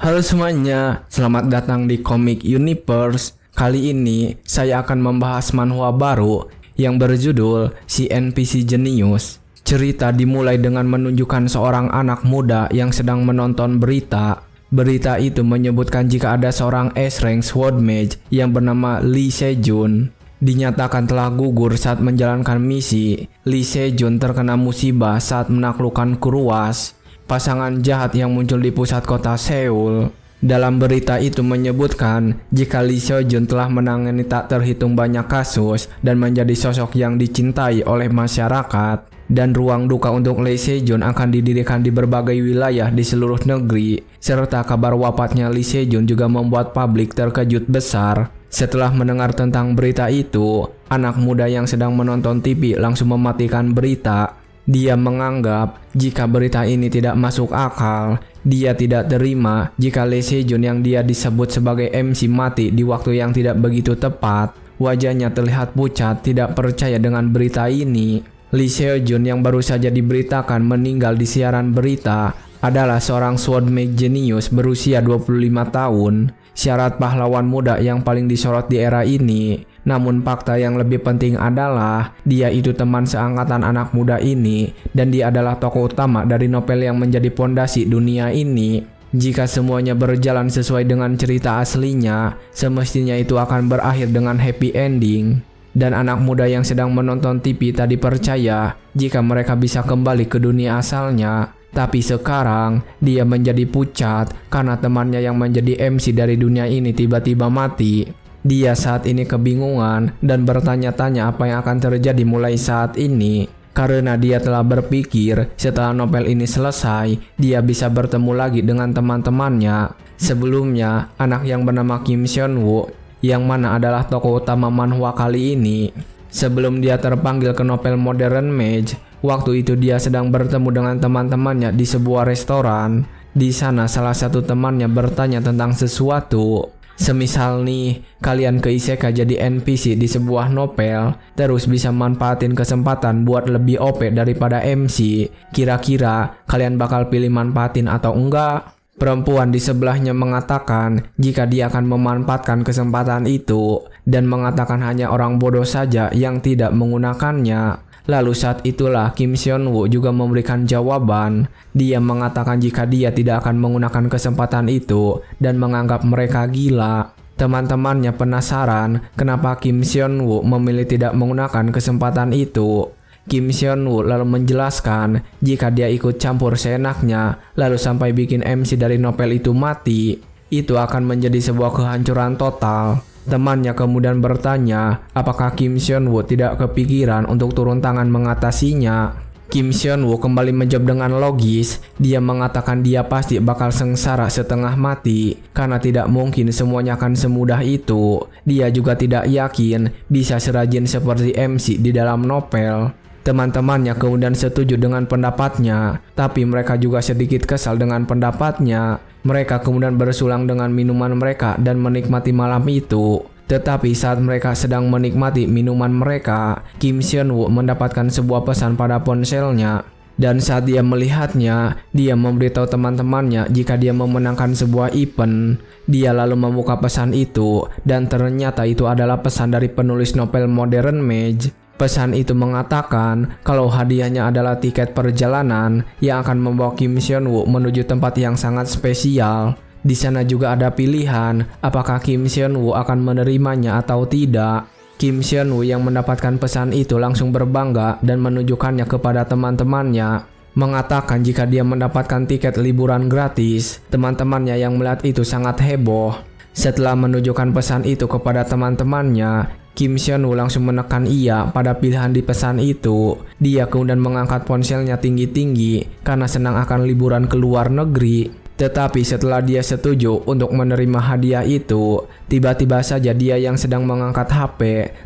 Halo semuanya, selamat datang di Comic Universe. Kali ini saya akan membahas manhwa baru yang berjudul Si NPC Genius. Cerita dimulai dengan menunjukkan seorang anak muda yang sedang menonton berita. Berita itu menyebutkan jika ada seorang S-Rank Sword Mage yang bernama Lee Sejun dinyatakan telah gugur saat menjalankan misi. Lee Sejun terkena musibah saat menaklukkan Kuruas, pasangan jahat yang muncul di pusat kota Seoul. Dalam berita itu menyebutkan jika Lee Sejun telah menangani tak terhitung banyak kasus dan menjadi sosok yang dicintai oleh masyarakat. Dan ruang duka untuk Lee Sejun akan didirikan di berbagai wilayah di seluruh negeri. Serta kabar wafatnya Lee Sejun juga membuat publik terkejut besar. Setelah mendengar tentang berita itu, anak muda yang sedang menonton TV langsung mematikan berita. Dia menganggap jika berita ini tidak masuk akal. Dia tidak terima jika Lee Sejun yang dia disebut sebagai MC mati di waktu yang tidak begitu tepat. Wajahnya terlihat pucat, tidak percaya dengan berita ini. Lee Sejun yang baru saja diberitakan meninggal di siaran berita adalah seorang sword mage genius berusia 25 tahun. Syarat pahlawan muda yang paling disorot di era ini. Namun fakta yang lebih penting adalah dia itu teman seangkatan anak muda ini dan dia adalah tokoh utama dari novel yang menjadi pondasi dunia ini. Jika semuanya berjalan sesuai dengan cerita aslinya, semestinya itu akan berakhir dengan happy ending. Dan anak muda yang sedang menonton TV tadi percaya jika mereka bisa kembali ke dunia asalnya. Tapi sekarang dia menjadi pucat karena temannya yang menjadi MC dari dunia ini tiba-tiba mati. Dia saat ini kebingungan dan bertanya-tanya apa yang akan terjadi mulai saat ini. Karena dia telah berpikir setelah novel ini selesai, dia bisa bertemu lagi dengan teman-temannya. Sebelumnya, anak yang bernama Kim Seon-woo yang mana adalah tokoh utama manhwa kali ini. Sebelum dia terpanggil ke novel Modern Mage, waktu itu dia sedang bertemu dengan teman-temannya di sebuah restoran. Di sana salah satu temannya bertanya tentang sesuatu. Semisal nih, kalian ke isekai jadi NPC di sebuah novel, terus bisa manfaatin kesempatan buat lebih OP daripada MC. Kira-kira kalian bakal pilih manfaatin atau enggak? Perempuan di sebelahnya mengatakan jika dia akan memanfaatkan kesempatan itu dan mengatakan hanya orang bodoh saja yang tidak menggunakannya. Lalu saat itulah Kim Seon-woo juga memberikan jawaban. Dia mengatakan jika dia tidak akan menggunakan kesempatan itu dan menganggap mereka gila. Teman-temannya penasaran kenapa Kim Seon-woo memilih tidak menggunakan kesempatan itu. Kim Seon-woo lalu menjelaskan jika dia ikut campur seenaknya lalu sampai bikin MC dari novel itu mati, itu akan menjadi sebuah kehancuran total. Temannya kemudian bertanya apakah Kim Seon-woo tidak kepikiran untuk turun tangan mengatasinya. Kim Seon-woo kembali menjawab dengan logis. Dia mengatakan dia pasti bakal sengsara setengah mati karena tidak mungkin semuanya akan semudah itu. Dia juga tidak yakin bisa serajin seperti MC di dalam novel. Teman-temannya kemudian setuju dengan pendapatnya, tapi mereka juga sedikit kesal dengan pendapatnya. Mereka kemudian bersulang dengan minuman mereka dan menikmati malam itu. Tetapi saat mereka sedang menikmati minuman mereka, Kim Seon-woo mendapatkan sebuah pesan pada ponselnya. Dan saat dia melihatnya, dia memberitahu teman-temannya jika dia memenangkan sebuah event. Dia lalu membuka pesan itu, dan ternyata itu adalah pesan dari penulis novel Modern Mage. Pesan itu mengatakan kalau hadiahnya adalah tiket perjalanan yang akan membawa Kim Seon-woo menuju tempat yang sangat spesial. Di sana juga ada pilihan apakah Kim Seon-woo akan menerimanya atau tidak. Kim Seon-woo yang mendapatkan pesan itu langsung berbangga dan menunjukkannya kepada teman-temannya. Mengatakan jika dia mendapatkan tiket liburan gratis. Teman-temannya yang melihat itu sangat heboh. Setelah menunjukkan pesan itu kepada teman-temannya, Kim Seon-woo langsung menekan iya pada pilihan di pesan itu. Dia kemudian mengangkat ponselnya tinggi-tinggi karena senang akan liburan ke luar negeri. Tetapi setelah dia setuju untuk menerima hadiah itu, tiba-tiba saja dia yang sedang mengangkat HP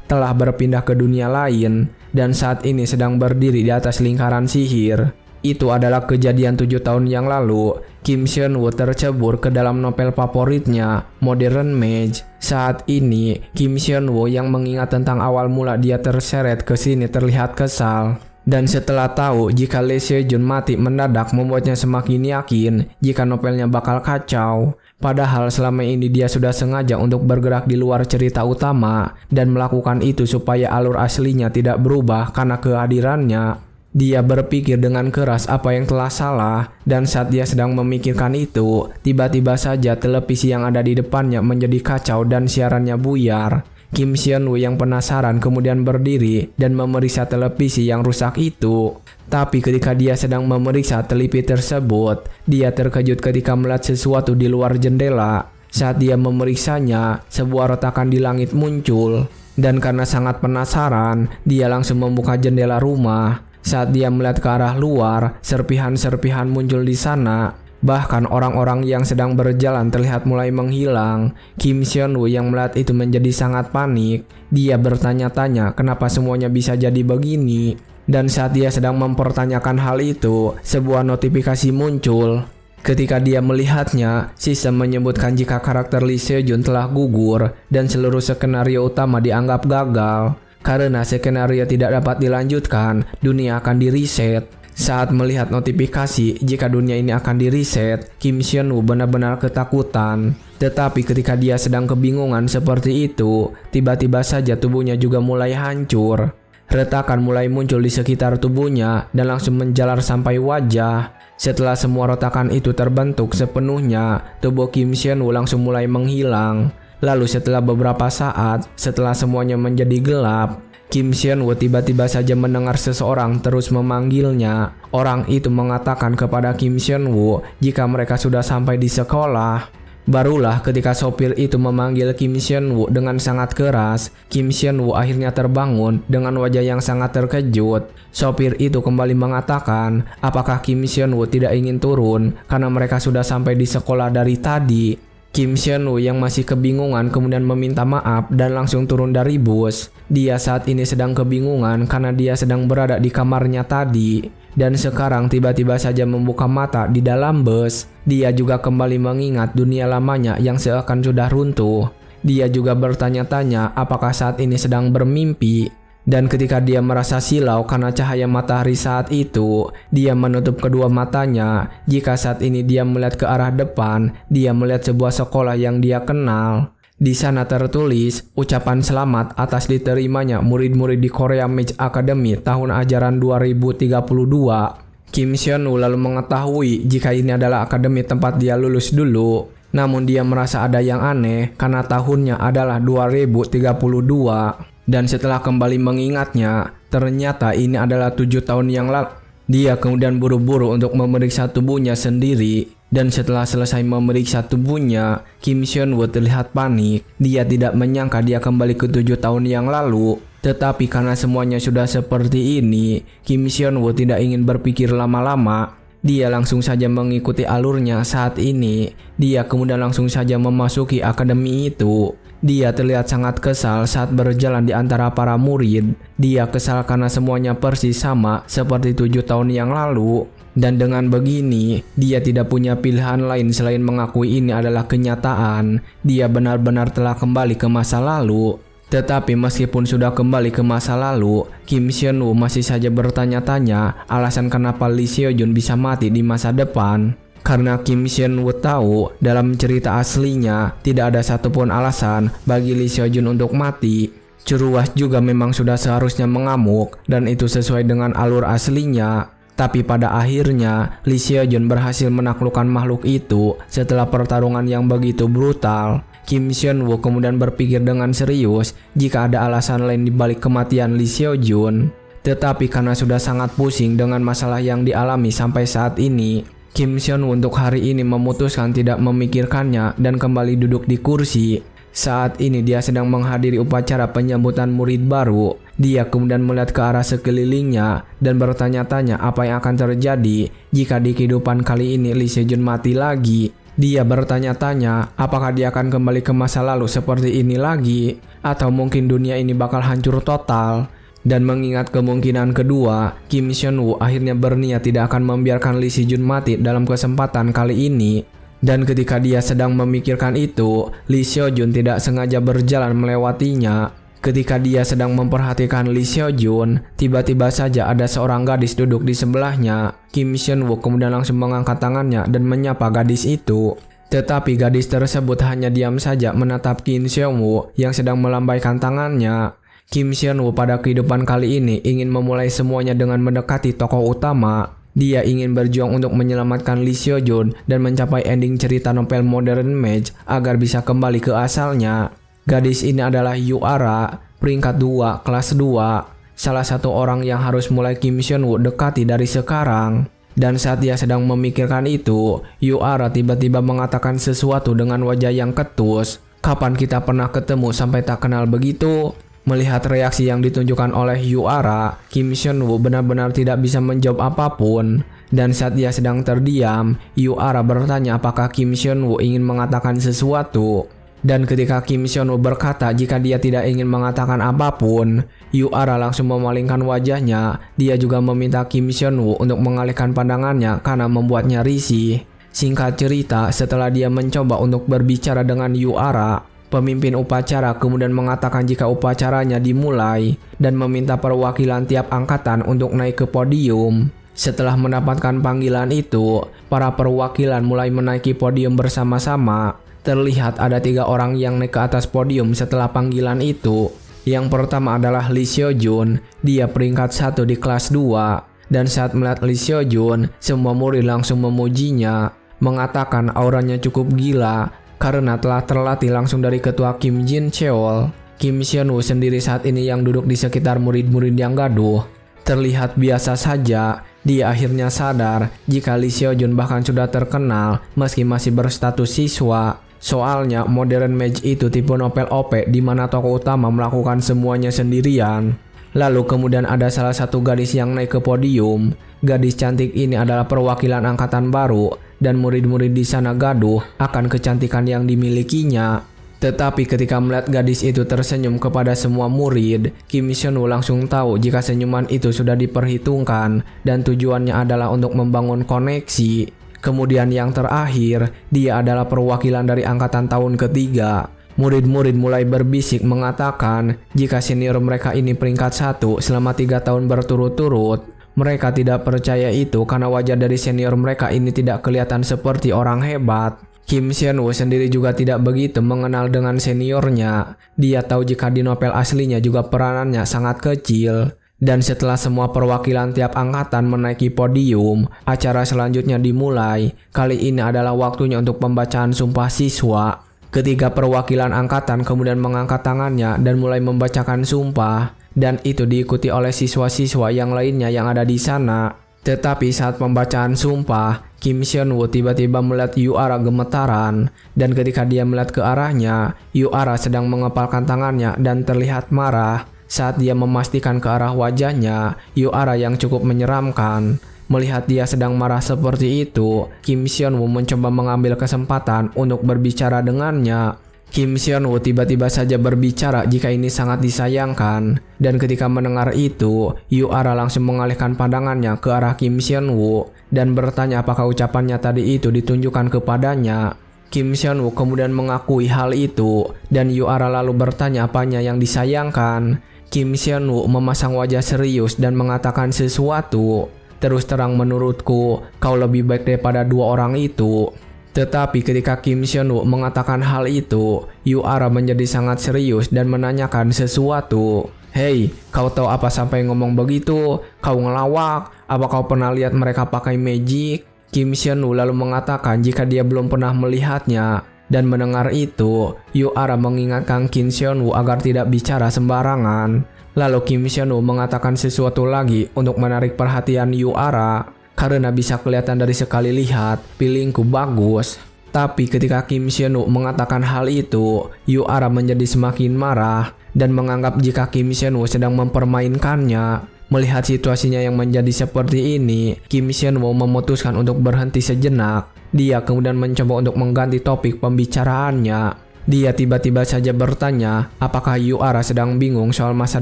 telah berpindah ke dunia lain dan saat ini sedang berdiri di atas lingkaran sihir. Itu adalah kejadian 7 tahun yang lalu. Kim Seon-woo tercebur ke dalam novel favoritnya, Modern Mage. Saat ini, Kim Seon-woo yang mengingat tentang awal mula dia terseret ke sini terlihat kesal. Dan setelah tahu jika Lee Seo-jun mati mendadak membuatnya semakin yakin jika novelnya bakal kacau. Padahal selama ini dia sudah sengaja untuk bergerak di luar cerita utama dan melakukan itu supaya alur aslinya tidak berubah karena kehadirannya. Dia berpikir dengan keras apa yang telah salah, dan saat dia sedang memikirkan itu, tiba-tiba saja televisi yang ada di depannya menjadi kacau dan siarannya buyar. Kim Seon-woo yang penasaran kemudian berdiri dan memeriksa televisi yang rusak itu. Tapi ketika dia sedang memeriksa televisi tersebut, dia terkejut ketika melihat sesuatu di luar jendela. Saat dia memeriksanya, sebuah retakan di langit muncul. Dan karena sangat penasaran, dia langsung membuka jendela rumah. Saat dia melihat ke arah luar, serpihan-serpihan muncul di sana. Bahkan orang-orang yang sedang berjalan terlihat mulai menghilang. Kim Seon-woo yang melihat itu menjadi sangat panik. Dia bertanya-tanya kenapa semuanya bisa jadi begini. Dan saat dia sedang mempertanyakan hal itu, sebuah notifikasi muncul. Ketika dia melihatnya, sistem menyebutkan jika karakter Lee Seo-jun telah gugur dan seluruh skenario utama dianggap gagal. Karena skenario tidak dapat dilanjutkan, dunia akan di-reset. Saat melihat notifikasi jika dunia ini akan di-reset, Kim Seon-woo benar-benar ketakutan. Tetapi ketika dia sedang kebingungan seperti itu, tiba-tiba saja tubuhnya juga mulai hancur. Retakan mulai muncul di sekitar tubuhnya dan langsung menjalar sampai wajah. Setelah semua retakan itu terbentuk sepenuhnya, tubuh Kim Seon-woo langsung mulai menghilang. Lalu setelah beberapa saat, setelah semuanya menjadi gelap, Kim Seon-woo tiba-tiba saja mendengar seseorang terus memanggilnya. Orang itu mengatakan kepada Kim Seon-woo jika mereka sudah sampai di sekolah. Barulah ketika sopir itu memanggil Kim Seon-woo dengan sangat keras, Kim Seon-woo akhirnya terbangun dengan wajah yang sangat terkejut. Sopir itu kembali mengatakan apakah Kim Seon-woo tidak ingin turun karena mereka sudah sampai di sekolah dari tadi. Kim Seon-woo yang masih kebingungan kemudian meminta maaf dan langsung turun dari bus. Dia saat ini sedang kebingungan karena dia sedang berada di kamarnya tadi. Dan sekarang tiba-tiba saja membuka mata di dalam bus. Dia juga kembali mengingat dunia lamanya yang seakan sudah runtuh. Dia juga bertanya-tanya apakah saat ini sedang bermimpi. Dan ketika dia merasa silau karena cahaya matahari saat itu, dia menutup kedua matanya. Jika saat ini dia melihat ke arah depan, dia melihat sebuah sekolah yang dia kenal. Di sana tertulis ucapan selamat atas diterimanya murid-murid di Korea Mage Academy tahun ajaran 2032. Kim Seon-woo lalu mengetahui jika ini adalah akademi tempat dia lulus dulu. Namun dia merasa ada yang aneh karena tahunnya adalah 2032. Dan setelah kembali mengingatnya, ternyata ini adalah 7 tahun yang lalu. Dia kemudian buru-buru untuk memeriksa tubuhnya sendiri. Dan setelah selesai memeriksa tubuhnya, Kim Seon-woo terlihat panik. Dia tidak menyangka dia kembali ke 7 tahun yang lalu. Tetapi karena semuanya sudah seperti ini, Kim Seon-woo tidak ingin berpikir lama-lama. Dia langsung saja mengikuti alurnya saat ini. Dia kemudian langsung saja memasuki akademi itu. Dia terlihat sangat kesal saat berjalan di antara para murid. Dia kesal karena semuanya persis sama seperti 7 tahun yang lalu. Dan dengan begini, dia tidak punya pilihan lain selain mengakui ini adalah kenyataan. Dia benar-benar telah kembali ke masa lalu. Tetapi meskipun sudah kembali ke masa lalu, Kim Seon-woo masih saja bertanya-tanya alasan kenapa Lee Seo-jun bisa mati di masa depan. Karena Kim Seon-woo tahu dalam cerita aslinya tidak ada satupun alasan bagi Lee Seo-jun untuk mati. Curuwas juga memang sudah seharusnya mengamuk dan itu sesuai dengan alur aslinya. Tapi pada akhirnya Lee Seo-jun berhasil menaklukkan makhluk itu setelah pertarungan yang begitu brutal. Kim Seon-woo kemudian berpikir dengan serius jika ada alasan lain di balik kematian Lee Seo-jun. Tetapi karena sudah sangat pusing dengan masalah yang dialami sampai saat ini, Kim Seon-woo untuk hari ini memutuskan tidak memikirkannya dan kembali duduk di kursi. Saat ini dia sedang menghadiri upacara penyambutan murid baru. Dia kemudian melihat ke arah sekelilingnya dan bertanya-tanya apa yang akan terjadi jika di kehidupan kali ini Lee Seo-jun mati lagi. Dia bertanya-tanya apakah dia akan kembali ke masa lalu seperti ini lagi, atau mungkin dunia ini bakal hancur total. Dan mengingat kemungkinan kedua, Kim Seon-woo akhirnya berniat tidak akan membiarkan Lee Seo-jun mati dalam kesempatan kali ini. Dan ketika dia sedang memikirkan itu, Lee Seo-jun tidak sengaja berjalan melewatinya. Ketika dia sedang memperhatikan Lee Seo-jun, tiba-tiba saja ada seorang gadis duduk di sebelahnya. Kim Seon-woo kemudian langsung mengangkat tangannya dan menyapa gadis itu. Tetapi gadis tersebut hanya diam saja menatap Kim Seon-woo yang sedang melambaikan tangannya. Kim Seon-woo pada kehidupan kali ini ingin memulai semuanya dengan mendekati tokoh utama. Dia ingin berjuang untuk menyelamatkan Lee Seo-jun dan mencapai ending cerita novel Modern Match agar bisa kembali ke asalnya. Gadis ini adalah Yuara, peringkat 2, kelas 2, salah satu orang yang harus mulai Kim Seon-woo dekati dari sekarang. Dan saat dia sedang memikirkan itu, Yuara tiba-tiba mengatakan sesuatu dengan wajah yang ketus. Kapan kita pernah ketemu sampai tak kenal begitu? Melihat reaksi yang ditunjukkan oleh Yuara, Kim Seon-woo benar-benar tidak bisa menjawab apapun. Dan saat dia sedang terdiam, Yuara bertanya apakah Kim Seon-woo ingin mengatakan sesuatu. Dan ketika Kim Seon-woo berkata jika dia tidak ingin mengatakan apapun, Yuara langsung memalingkan wajahnya. Dia juga meminta Kim Seon-woo untuk mengalihkan pandangannya karena membuatnya risih. Singkat cerita, setelah dia mencoba untuk berbicara dengan Yuara, pemimpin upacara kemudian mengatakan jika upacaranya dimulai dan meminta perwakilan tiap angkatan untuk naik ke podium. Setelah mendapatkan panggilan itu, para perwakilan mulai menaiki podium bersama-sama. Terlihat ada 3 orang yang naik ke atas podium setelah panggilan itu. Yang pertama adalah Lee Seo-jun, dia peringkat 1 di kelas 2. Dan saat melihat Lee Seo-jun, semua murid langsung memujinya, mengatakan auranya cukup gila karena telah terlatih langsung dari ketua Kim Jin Cheol. Kim Seon-woo sendiri saat ini yang duduk di sekitar murid-murid yang gaduh. Terlihat biasa saja. Dia akhirnya sadar jika Lee Seo-jun bahkan sudah terkenal meski masih berstatus siswa. Soalnya Modern Match itu tipe novel OP di mana tokoh utama melakukan semuanya sendirian. Lalu kemudian ada salah satu gadis yang naik ke podium. Gadis cantik ini adalah perwakilan angkatan baru dan murid-murid di sana gaduh akan kecantikan yang dimilikinya. Tetapi ketika melihat gadis itu tersenyum kepada semua murid, Kim Seon-woo langsung tahu jika senyuman itu sudah diperhitungkan dan tujuannya adalah untuk membangun koneksi. Kemudian yang terakhir, dia adalah perwakilan dari angkatan tahun ketiga. Murid-murid mulai berbisik mengatakan jika senior mereka ini peringkat 1 selama 3 tahun berturut-turut. Mereka tidak percaya itu karena wajah dari senior mereka ini tidak kelihatan seperti orang hebat. Kim Seon-woo sendiri juga tidak begitu mengenal dengan seniornya. Dia tahu jika di novel aslinya juga peranannya sangat kecil. Dan setelah semua perwakilan tiap angkatan menaiki podium, acara selanjutnya dimulai. Kali ini adalah waktunya untuk pembacaan sumpah siswa. Ketiga perwakilan angkatan kemudian mengangkat tangannya dan mulai membacakan sumpah. Dan itu diikuti oleh siswa-siswa yang lainnya yang ada di sana. Tetapi saat pembacaan sumpah, Kim Seon-woo tiba-tiba melihat Yuara gemetaran. Dan ketika dia melihat ke arahnya, Yuara sedang mengepalkan tangannya dan terlihat marah. Saat dia memastikan ke arah wajahnya, Yuara yang cukup menyeramkan. Melihat dia sedang marah seperti itu, Kim Seon-woo mencoba mengambil kesempatan untuk berbicara dengannya. Kim Seon-woo tiba-tiba saja berbicara jika ini sangat disayangkan. Dan ketika mendengar itu, Yuara langsung mengalihkan pandangannya ke arah Kim Seon-woo dan bertanya apakah ucapannya tadi itu ditunjukkan kepadanya. Kim Seon-woo kemudian mengakui hal itu dan Yuara lalu bertanya apanya yang disayangkan. Kim Seon-woo memasang wajah serius dan mengatakan sesuatu. Terus terang menurutku, kau lebih baik daripada 2 orang itu. Tetapi ketika Kim Seon-woo mengatakan hal itu, Yuara menjadi sangat serius dan menanyakan sesuatu. Hei, kau tahu apa sampai ngomong begitu? Kau ngelawak? Apa kau pernah lihat mereka pakai magic? Kim Seon-woo lalu mengatakan jika dia belum pernah melihatnya. Dan mendengar itu, Yuara mengingatkan Kim Seon-woo agar tidak bicara sembarangan. Lalu Kim Seon-woo mengatakan sesuatu lagi untuk menarik perhatian Yuara. Karena bisa kelihatan dari sekali lihat, pilingku bagus. Tapi ketika Kim Seon-woo mengatakan hal itu, Yuara menjadi semakin marah dan menganggap jika Kim Seon-woo sedang mempermainkannya. Melihat situasinya yang menjadi seperti ini, Kim Seon-woo memutuskan untuk berhenti sejenak. Dia kemudian mencoba untuk mengganti topik pembicaraannya. Dia tiba-tiba saja bertanya apakah Yuara sedang bingung soal masa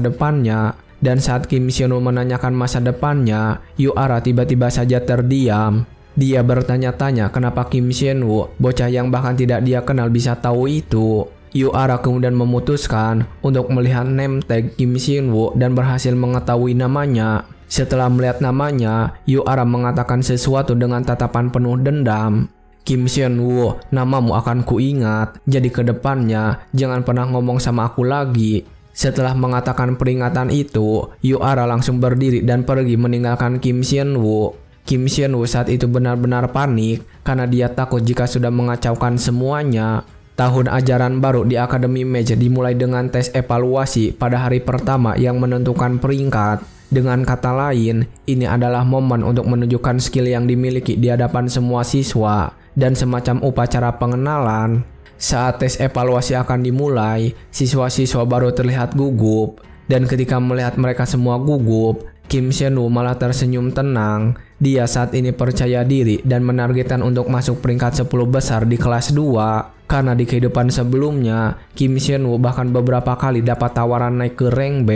depannya. Dan saat Kim Seon-woo menanyakan masa depannya, Yuara tiba-tiba saja terdiam. Dia bertanya-tanya kenapa Kim Seon-woo, bocah yang bahkan tidak dia kenal, bisa tahu itu. Yuara kemudian memutuskan untuk melihat name tag Kim Shin-woo dan berhasil mengetahui namanya. Setelah melihat namanya, Yuara mengatakan sesuatu dengan tatapan penuh dendam. Kim Shin-woo, namamu akan kuingat, jadi kedepannya jangan pernah ngomong sama aku lagi. Setelah mengatakan peringatan itu, Yuara langsung berdiri dan pergi meninggalkan Kim Shin-woo. Kim Shin-woo saat itu benar-benar panik karena dia takut jika sudah mengacaukan semuanya. Tahun ajaran baru di Akademi Mage dimulai dengan tes evaluasi pada hari pertama yang menentukan peringkat. Dengan kata lain, ini adalah momen untuk menunjukkan skill yang dimiliki di hadapan semua siswa dan semacam upacara pengenalan. Saat tes evaluasi akan dimulai, siswa-siswa baru terlihat gugup. Dan ketika melihat mereka semua gugup, Kim Shin-woo malah tersenyum tenang. Dia saat ini percaya diri dan menargetkan untuk masuk peringkat 10 besar di kelas 2. Karena di kehidupan sebelumnya, Kim Shin-woo bahkan beberapa kali dapat tawaran naik ke rank B.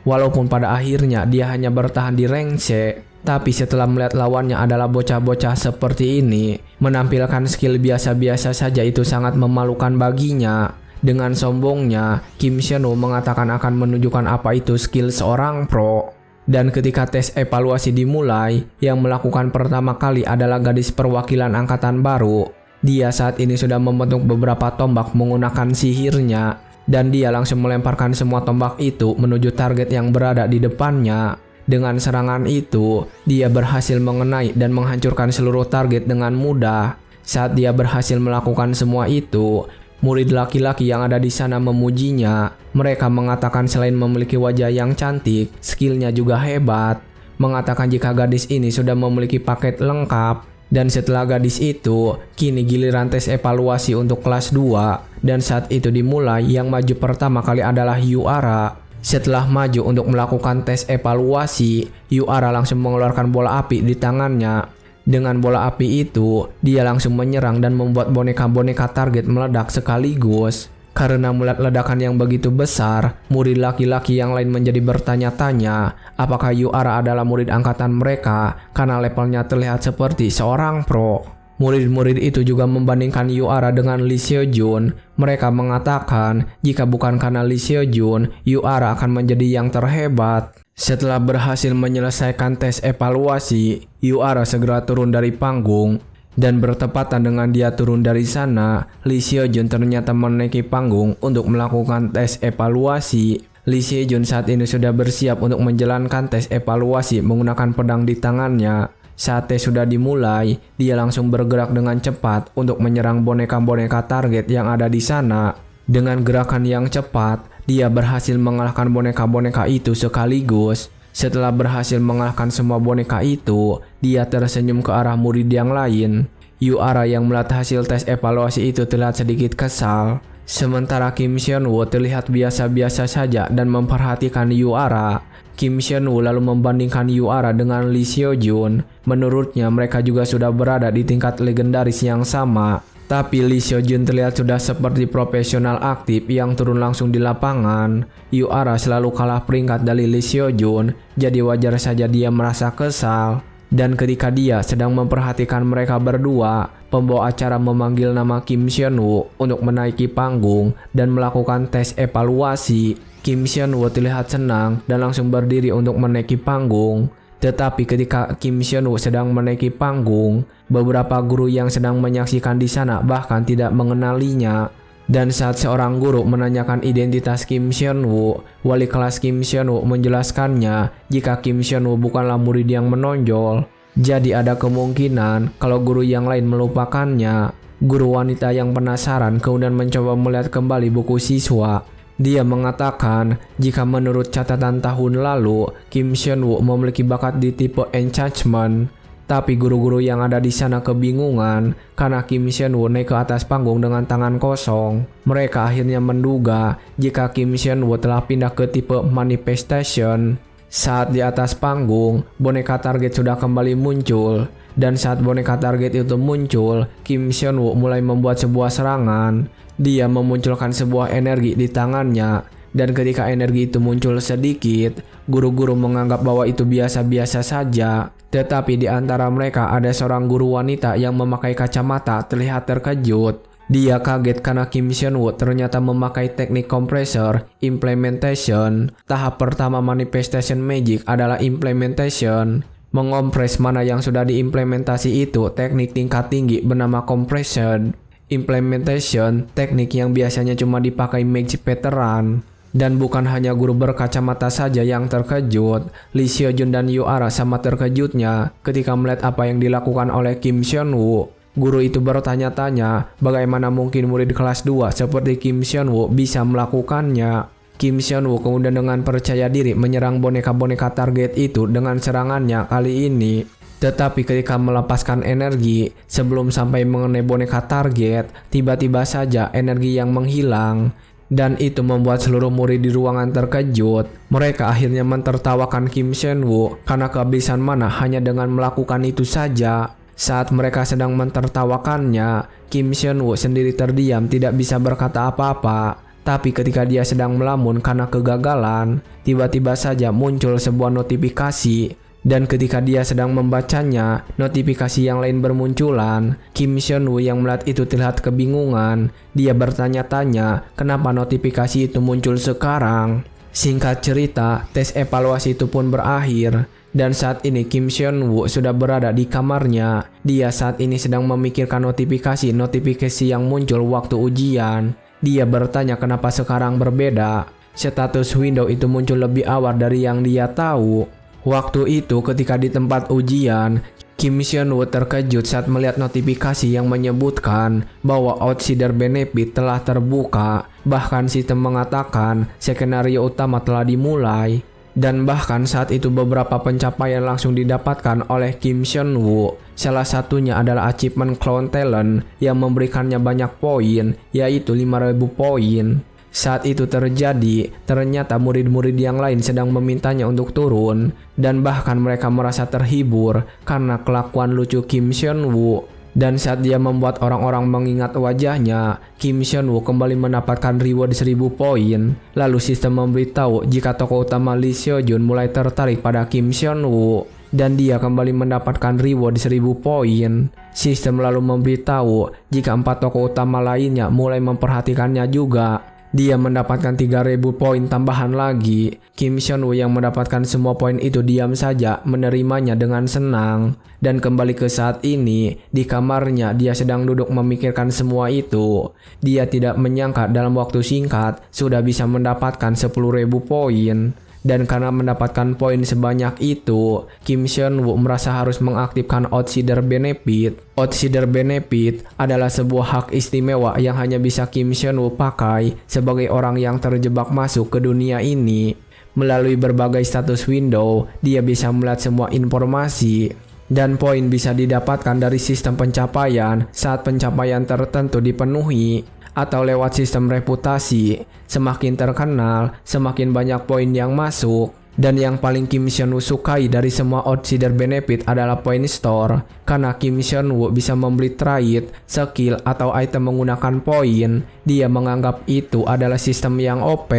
Walaupun pada akhirnya dia hanya bertahan di rank C. Tapi setelah melihat lawannya adalah bocah-bocah seperti ini, menampilkan skill biasa-biasa saja itu sangat memalukan baginya. Dengan sombongnya, Kim Shin-woo mengatakan akan menunjukkan apa itu skill seorang pro. Dan ketika tes evaluasi dimulai, yang melakukan pertama kali adalah gadis perwakilan angkatan baru. Dia saat ini sudah membentuk beberapa tombak menggunakan sihirnya, dan dia langsung melemparkan semua tombak itu menuju target yang berada di depannya. Dengan serangan itu, dia berhasil mengenai dan menghancurkan seluruh target dengan mudah. Saat dia berhasil melakukan semua itu, murid laki-laki yang ada di sana memujinya. Mereka mengatakan selain memiliki wajah yang cantik, skillnya juga hebat. Mengatakan jika gadis ini sudah memiliki paket lengkap. Dan setelah gadis itu, kini giliran tes evaluasi untuk kelas 2. Dan saat itu dimulai, yang maju pertama kali adalah Yuara. Setelah maju untuk melakukan tes evaluasi, Yuara langsung mengeluarkan bola api di tangannya. Dengan bola api itu, dia langsung menyerang dan membuat boneka-boneka target meledak sekaligus. Karena melihat ledakan yang begitu besar, murid laki-laki yang lain menjadi bertanya-tanya apakah Yuara adalah murid angkatan mereka karena levelnya terlihat seperti seorang pro. Murid-murid itu juga membandingkan Yuara dengan Lee Seo-jun. Mereka mengatakan jika bukan karena Lee Seo-jun, Yuara akan menjadi yang terhebat. Setelah berhasil menyelesaikan tes evaluasi, Yuara segera turun dari panggung. Dan bertepatan dengan dia turun dari sana, Lee Seo-jun ternyata menaiki panggung untuk melakukan tes evaluasi. Lee Seo-jun saat ini sudah bersiap untuk menjalankan tes evaluasi menggunakan pedang di tangannya. Saat tes sudah dimulai, dia langsung bergerak dengan cepat untuk menyerang boneka-boneka target yang ada di sana. Dengan gerakan yang cepat, dia berhasil mengalahkan boneka-boneka itu sekaligus. Setelah berhasil mengalahkan semua boneka itu, dia tersenyum ke arah murid yang lain. Yuara yang melihat hasil tes evaluasi itu terlihat sedikit kesal. Sementara Kim Shin-woo terlihat biasa-biasa saja dan memperhatikan Yuara. Kim Shin-woo lalu membandingkan Yuara dengan Lee Seo-jun. Menurutnya mereka juga sudah berada di tingkat legendaris yang sama. Tapi Lee Seo-jun terlihat sudah seperti profesional aktif yang turun langsung di lapangan. Yuara selalu kalah peringkat dari Lee Seo-jun, jadi wajar saja dia merasa kesal. Dan ketika dia sedang memperhatikan mereka berdua, pembawa acara memanggil nama Kim Shin-woo untuk menaiki panggung dan melakukan tes evaluasi. Kim Shin-woo terlihat senang dan langsung berdiri untuk menaiki panggung. Tetapi ketika Kim Shin-woo sedang menaiki panggung, beberapa guru yang sedang menyaksikan di sana bahkan tidak mengenalinya. Dan saat seorang guru menanyakan identitas Kim Shin-woo, wali kelas Kim Shin-woo menjelaskannya jika Kim Shin-woo bukanlah murid yang menonjol. Jadi ada kemungkinan kalau guru yang lain melupakannya. Guru wanita yang penasaran kemudian mencoba melihat kembali buku siswa. Dia mengatakan jika menurut catatan tahun lalu, Kim Shin-woo memiliki bakat di tipe enchantment. Tapi guru-guru yang ada di sana kebingungan karena Kim Shin-woo naik ke atas panggung dengan tangan kosong. Mereka akhirnya menduga jika Kim Shin-woo telah pindah ke tipe manifestation. Saat di atas panggung, boneka target sudah kembali muncul. Dan saat boneka target itu muncul, Kim Shin-woo mulai membuat sebuah serangan. Dia memunculkan sebuah energi di tangannya, dan ketika energi itu muncul sedikit, guru-guru menganggap bahwa itu biasa-biasa saja. Tetapi di antara mereka ada seorang guru wanita yang memakai kacamata terlihat terkejut. Dia kaget karena Kim Seon-woo ternyata memakai teknik compressor implementation. Tahap pertama manifestation magic adalah implementation. Mengompres mana yang sudah diimplementasi itu teknik tingkat tinggi bernama compression. Implementation, teknik yang biasanya cuma dipakai magic veteran. Dan bukan hanya guru berkacamata saja yang terkejut, Lee Seo-jun dan Yoara sama terkejutnya ketika melihat apa yang dilakukan oleh Kim Seon-woo. Guru itu bertanya-tanya bagaimana mungkin murid kelas 2 seperti Kim Seon-woo bisa melakukannya. Kim Seon-woo kemudian dengan percaya diri menyerang boneka-boneka target itu dengan serangannya kali ini. Tetapi ketika melepaskan energi sebelum sampai mengenai boneka target, tiba-tiba saja energi yang menghilang. Dan itu membuat seluruh murid di ruangan terkejut. Mereka akhirnya mentertawakan Kim Seon-woo karena kehabisan mana hanya dengan melakukan itu saja. Saat mereka sedang mentertawakannya, Kim Seon-woo sendiri terdiam tidak bisa berkata apa-apa. Tapi ketika dia sedang melamun karena kegagalan, tiba-tiba saja muncul sebuah notifikasi. Dan ketika dia sedang membacanya, notifikasi yang lain bermunculan. Kim Seon-woo yang melihat itu terlihat kebingungan. Dia bertanya-tanya kenapa notifikasi itu muncul sekarang. Singkat cerita, tes evaluasi itu pun berakhir. Dan saat ini Kim Seon-woo sudah berada di kamarnya. Dia saat ini sedang memikirkan notifikasi yang muncul waktu ujian. Dia bertanya kenapa sekarang berbeda. Status window itu muncul lebih awal dari yang dia tahu. Waktu itu ketika di tempat ujian, Kim Seon-woo terkejut saat melihat notifikasi yang menyebutkan bahwa outsider benefit telah terbuka. Bahkan sistem mengatakan skenario utama telah dimulai. Dan bahkan saat itu beberapa pencapaian langsung didapatkan oleh Kim Seon-woo. Salah satunya adalah achievement clown talent yang memberikannya banyak poin, yaitu 5.000 poin. Saat itu terjadi, ternyata murid-murid yang lain sedang memintanya untuk turun, dan bahkan mereka merasa terhibur karena kelakuan lucu Kim Seon-woo. Dan saat dia membuat orang-orang mengingat wajahnya, Kim Seon-woo kembali mendapatkan reward 1000 poin. Lalu sistem memberitahu jika tokoh utama Lee Seo-jun mulai tertarik pada Kim Seon-woo, dan dia kembali mendapatkan reward 1000 poin. Sistem lalu memberitahu jika 4 tokoh utama lainnya mulai memperhatikannya juga. Dia mendapatkan 3.000 poin tambahan lagi. Kim Seon-woo yang mendapatkan semua poin itu diam saja menerimanya dengan senang. Dan kembali ke saat ini, di kamarnya dia sedang duduk memikirkan semua itu. Dia tidak menyangka dalam waktu singkat sudah bisa mendapatkan 10.000 poin. Dan karena mendapatkan poin sebanyak itu, Kim Seon-woo merasa harus mengaktifkan outsider benefit. Outsider benefit adalah sebuah hak istimewa yang hanya bisa Kim Seon-woo pakai sebagai orang yang terjebak masuk ke dunia ini. Melalui berbagai status window, dia bisa melihat semua informasi. Dan poin bisa didapatkan dari sistem pencapaian saat pencapaian tertentu dipenuhi, atau lewat sistem reputasi. Semakin terkenal, semakin banyak poin yang masuk. Dan yang paling Kim Seon-woo sukai dari semua outsider benefit adalah point store. Karena Kim Seon-woo bisa membeli trait, skill, atau item menggunakan poin. Dia menganggap itu adalah sistem yang OP.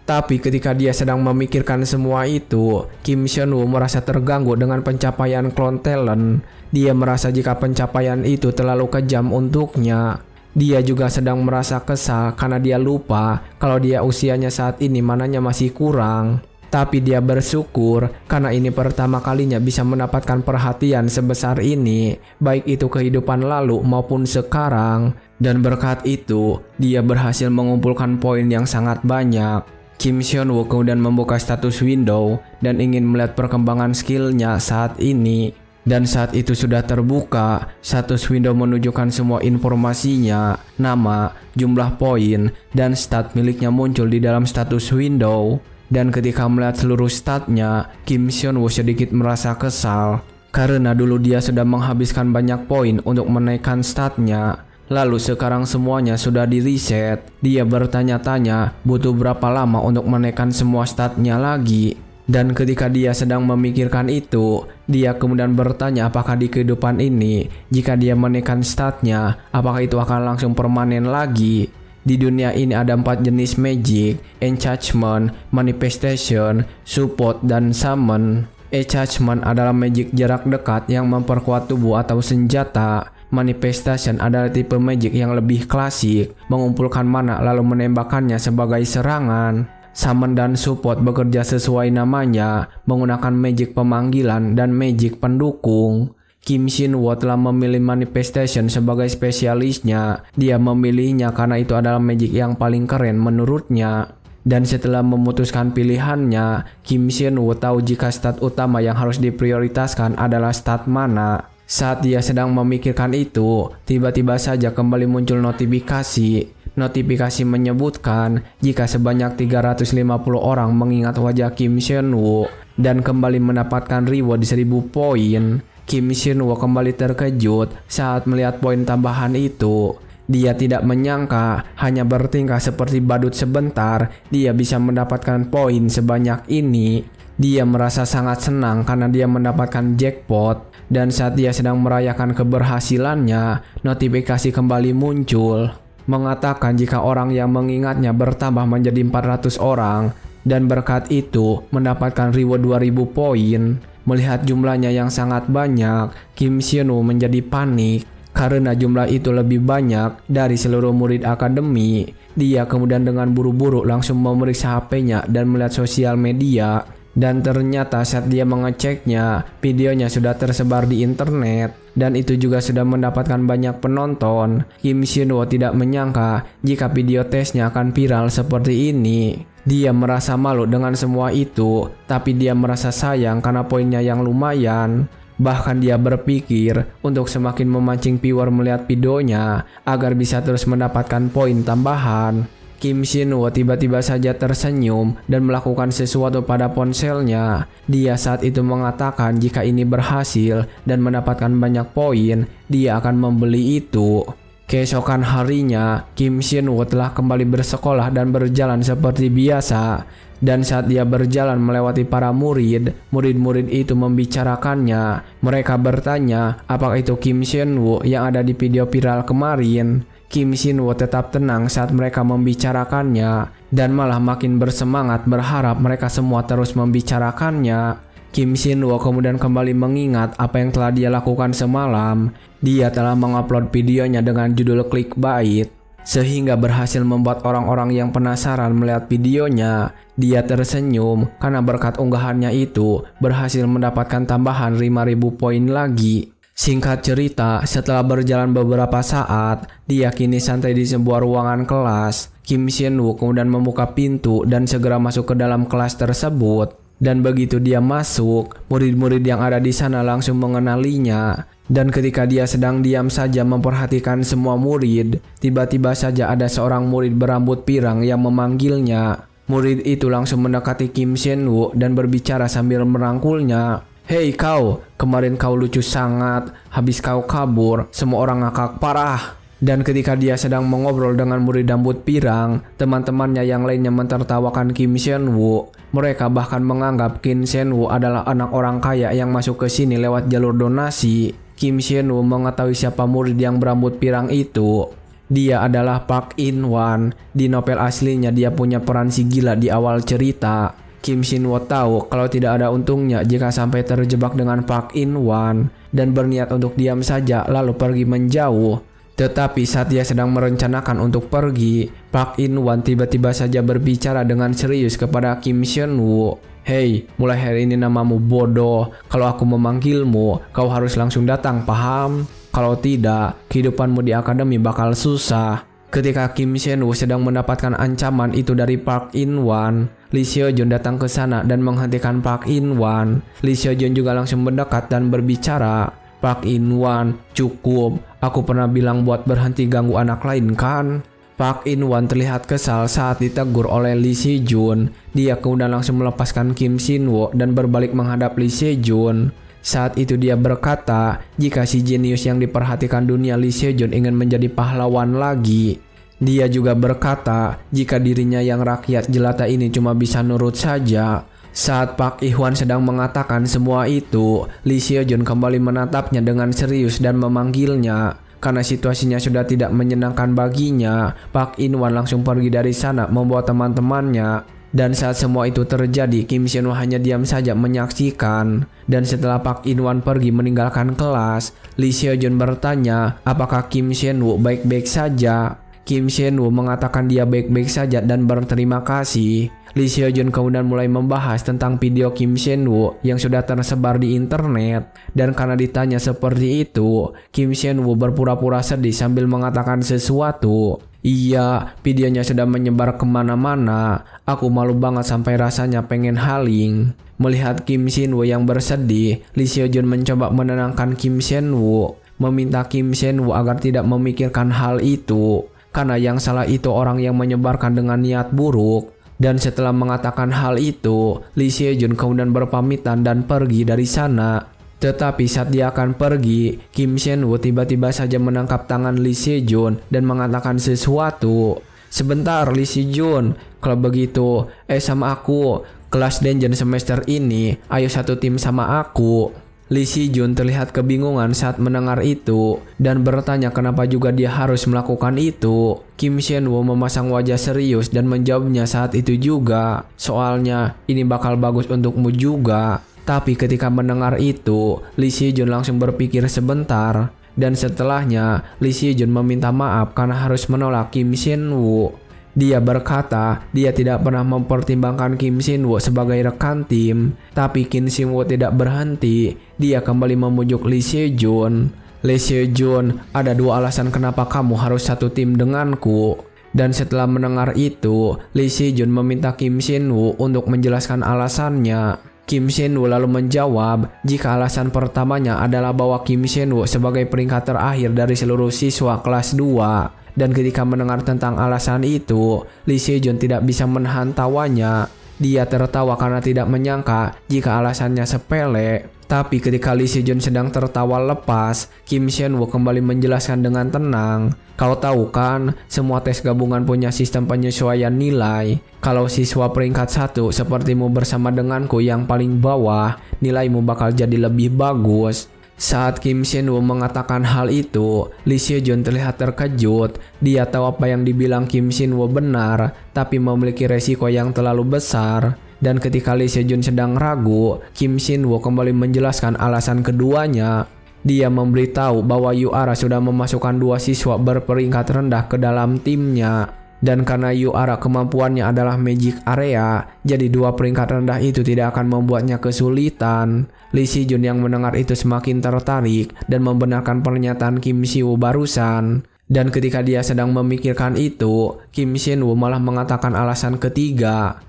Tapi ketika dia sedang memikirkan semua itu, Kim Seon-woo merasa terganggu dengan pencapaian clone talent. Dia merasa jika pencapaian itu terlalu kejam untuknya. Dia juga sedang merasa kesal karena dia lupa kalau dia usianya saat ini mananya masih kurang. Tapi dia bersyukur karena ini pertama kalinya bisa mendapatkan perhatian sebesar ini, baik itu kehidupan lalu maupun sekarang. Dan berkat itu, dia berhasil mengumpulkan poin yang sangat banyak. Kim Seon-woo kemudian membuka status window dan ingin melihat perkembangan skillnya saat ini. Dan saat itu sudah terbuka, status window menunjukkan semua informasinya, nama, jumlah poin, dan stat miliknya muncul di dalam status window. Dan ketika melihat seluruh statnya, Kim Seon-woo sedikit merasa kesal. Karena dulu dia sudah menghabiskan banyak poin untuk menaikkan statnya. Lalu sekarang semuanya sudah di reset. Dia bertanya-tanya butuh berapa lama untuk menaikkan semua statnya lagi. Dan ketika dia sedang memikirkan itu, dia kemudian bertanya apakah di kehidupan ini, jika dia menaikkan statnya, apakah itu akan langsung permanen lagi. Di dunia ini ada 4 jenis magic: enchantment, manifestation, support, dan summon. Enchantment adalah magic jarak dekat yang memperkuat tubuh atau senjata. Manifestation adalah tipe magic yang lebih klasik, mengumpulkan mana lalu menembakkannya sebagai serangan. Summon dan support bekerja sesuai namanya, menggunakan magic pemanggilan dan magic pendukung. Kim Shin-woo telah memilih Manifestation sebagai spesialisnya. Dia memilihnya karena itu adalah magic yang paling keren menurutnya. Dan setelah memutuskan pilihannya, Kim Shin-woo tahu jika stat utama yang harus diprioritaskan adalah stat mana. Saat dia sedang memikirkan itu, tiba-tiba saja kembali muncul notifikasi. Notifikasi menyebutkan jika sebanyak 350 orang mengingat wajah Kim Shin-woo dan kembali mendapatkan reward 1000 poin. Kim Shin-woo kembali terkejut saat melihat poin tambahan itu. Dia tidak menyangka hanya bertingkah seperti badut sebentar, dia bisa mendapatkan poin sebanyak ini. Dia merasa sangat senang karena dia mendapatkan jackpot. Dan saat dia sedang merayakan keberhasilannya, notifikasi kembali muncul. Mengatakan jika orang yang mengingatnya bertambah menjadi 400 orang. Dan berkat itu mendapatkan reward 2000 poin. Melihat jumlahnya yang sangat banyak, Kim Shin-woo menjadi panik. Karena jumlah itu lebih banyak dari seluruh murid akademi. Dia kemudian dengan buru-buru langsung memeriksa HP-nya dan melihat sosial media. Dan ternyata saat dia mengeceknya, videonya sudah tersebar di internet. Dan itu juga sudah mendapatkan banyak penonton. Kim Shin-woo tidak menyangka jika video tesnya akan viral seperti ini. Dia merasa malu dengan semua itu, tapi dia merasa sayang karena poinnya yang lumayan. Bahkan dia berpikir untuk semakin memancing viewer melihat videonya agar bisa terus mendapatkan poin tambahan. Kim Shin-woo tiba-tiba saja tersenyum dan melakukan sesuatu pada ponselnya. Dia saat itu mengatakan jika ini berhasil dan mendapatkan banyak poin, dia akan membeli itu. Keesokan harinya, Kim Shin-woo telah kembali bersekolah dan berjalan seperti biasa. Dan saat dia berjalan melewati para murid-murid itu membicarakannya. Mereka bertanya apakah itu Kim Shin-woo yang ada di video viral kemarin. Kim Shin-woo tetap tenang saat mereka membicarakannya dan malah makin bersemangat berharap mereka semua terus membicarakannya. Kim Shin-woo kemudian kembali mengingat apa yang telah dia lakukan semalam. Dia telah mengupload videonya dengan judul clickbait, sehingga berhasil membuat orang-orang yang penasaran melihat videonya. Dia tersenyum karena berkat unggahannya itu berhasil mendapatkan tambahan 5000 poin lagi. Singkat cerita, setelah berjalan beberapa saat, dia kini santai di sebuah ruangan kelas. Kim Shin-woo kemudian membuka pintu dan segera masuk ke dalam kelas tersebut. Dan begitu dia masuk, murid-murid yang ada di sana langsung mengenalinya. Dan ketika dia sedang diam saja memperhatikan semua murid, tiba-tiba saja ada seorang murid berambut pirang yang memanggilnya. Murid itu langsung mendekati Kim Shin-woo dan berbicara sambil merangkulnya. "Hei kau, kemarin kau lucu sangat, habis kau kabur, semua orang ngakak parah." Dan ketika dia sedang mengobrol dengan murid rambut pirang, teman-temannya yang lainnya mentertawakan Kim Shin-woo. Mereka bahkan menganggap Kim Shin-woo adalah anak orang kaya yang masuk ke sini lewat jalur donasi. Kim Shin-woo mengetahui siapa murid yang berambut pirang itu. Dia adalah Park In-wan. Di novel aslinya dia punya peran si gila di awal cerita. Kim Shin-woo tahu kalau tidak ada untungnya jika sampai terjebak dengan Park In-wan dan berniat untuk diam saja lalu pergi menjauh. Tetapi saat dia sedang merencanakan untuk pergi, Park In-wan tiba-tiba saja berbicara dengan serius kepada Kim Shin-woo. "Hei, mulai hari ini namamu bodoh. Kalau aku memanggilmu, kau harus langsung datang, paham? Kalau tidak, kehidupanmu di akademi bakal susah." Ketika Kim Shin-woo sedang mendapatkan ancaman itu dari Park In-wan, Lee Seo-jun datang ke sana dan menghentikan Park In-wan. Lee Seo-jun juga langsung mendekat dan berbicara. "Park In-wan, cukup. Aku pernah bilang buat berhenti ganggu anak lain kan?" Park In-wan terlihat kesal saat ditegur oleh Lee Seo-jun. Dia kemudian langsung melepaskan Kim Shin-woo dan berbalik menghadap Lee Seo-jun. Saat itu dia berkata, jika si jenius yang diperhatikan dunia Lee Seo-jun ingin menjadi pahlawan lagi. Dia juga berkata, jika dirinya yang rakyat jelata ini cuma bisa nurut saja. Saat Park In-wan sedang mengatakan semua itu, Lee Seo-jun kembali menatapnya dengan serius dan memanggilnya. Karena situasinya sudah tidak menyenangkan baginya, Park In-wan langsung pergi dari sana membawa teman-temannya. Dan saat semua itu terjadi, Kim Sien-woo hanya diam saja menyaksikan. Dan setelah Park In-wan pergi meninggalkan kelas, Lee Seo-jun bertanya apakah Kim Sien-woo baik-baik saja. Kim Sien-woo mengatakan dia baik-baik saja dan berterima kasih. Lee Seo-jun kemudian mulai membahas tentang video Kim Sien-woo yang sudah tersebar di internet. Dan karena ditanya seperti itu, Kim Sien-woo berpura-pura sedih sambil mengatakan sesuatu. Iya, videonya sudah menyebar kemana-mana. Aku malu banget sampai rasanya pengen haling. Melihat Kim Sien-woo yang bersedih, Lee Seo-jun mencoba menenangkan Kim Sien-woo, meminta Kim Sien-woo agar tidak memikirkan hal itu. Karena yang salah itu orang yang menyebarkan dengan niat buruk. Dan setelah mengatakan hal itu, Lee Seo-jun kemudian berpamitan dan pergi dari sana. Tetapi saat dia akan pergi, Kim Sien-woo tiba-tiba saja menangkap tangan Lee Seo-jun dan mengatakan sesuatu. Sebentar Lee Seo-jun, kalau begitu, sama aku, kelas Denjen semester ini, ayo satu tim sama aku. Lee Seo-jun terlihat kebingungan saat mendengar itu dan bertanya kenapa juga dia harus melakukan itu. Kim Sien-woo memasang wajah serius dan menjawabnya saat itu juga. Soalnya ini bakal bagus untukmu juga. Tapi ketika mendengar itu, Lee Seo-jun langsung berpikir sebentar. Dan setelahnya, Lee Seo-jun meminta maaf karena harus menolak Kim Sien-woo. Dia berkata dia tidak pernah mempertimbangkan Kim Sien-woo sebagai rekan tim. Tapi Kim Sien-woo tidak berhenti. Dia kembali memujuk Lee Seo-jun. Lee Seo-jun, ada dua alasan kenapa kamu harus satu tim denganku. Dan setelah mendengar itu, Lee Seo-jun meminta Kim Sien-woo untuk menjelaskan alasannya. Kim Sien-woo lalu menjawab jika alasan pertamanya adalah bahwa Kim Sien-woo sebagai peringkat terakhir dari seluruh siswa kelas 2. Dan ketika mendengar tentang alasan itu, Lee Seo-jun tidak bisa menahan tawanya. Dia tertawa karena tidak menyangka jika alasannya sepele. Tapi ketika Lee Seo-jun sedang tertawa lepas, Kim Sien-woo kembali menjelaskan dengan tenang. Kau tahu kan, semua tes gabungan punya sistem penyesuaian nilai. Kalau siswa peringkat 1 sepertimu bersama denganku yang paling bawah, nilaimu bakal jadi lebih bagus. Saat Kim Sien-woo mengatakan hal itu, Lee Seo-jun terlihat terkejut. Dia tahu apa yang dibilang Kim Sien-woo benar, tapi memiliki resiko yang terlalu besar. Dan ketika Lee Seo-jun sedang ragu, Kim Sien-woo kembali menjelaskan alasan keduanya. Dia memberitahu bahwa UARA sudah memasukkan 2 siswa berperingkat rendah ke dalam timnya. Dan karena UARA kemampuannya adalah Magic Area, jadi 2 peringkat rendah itu tidak akan membuatnya kesulitan. Lee Seo-jun yang mendengar itu semakin tertarik dan membenarkan pernyataan Kim Sien-woo barusan. Dan ketika dia sedang memikirkan itu, Kim Sien-woo malah mengatakan alasan ketiga.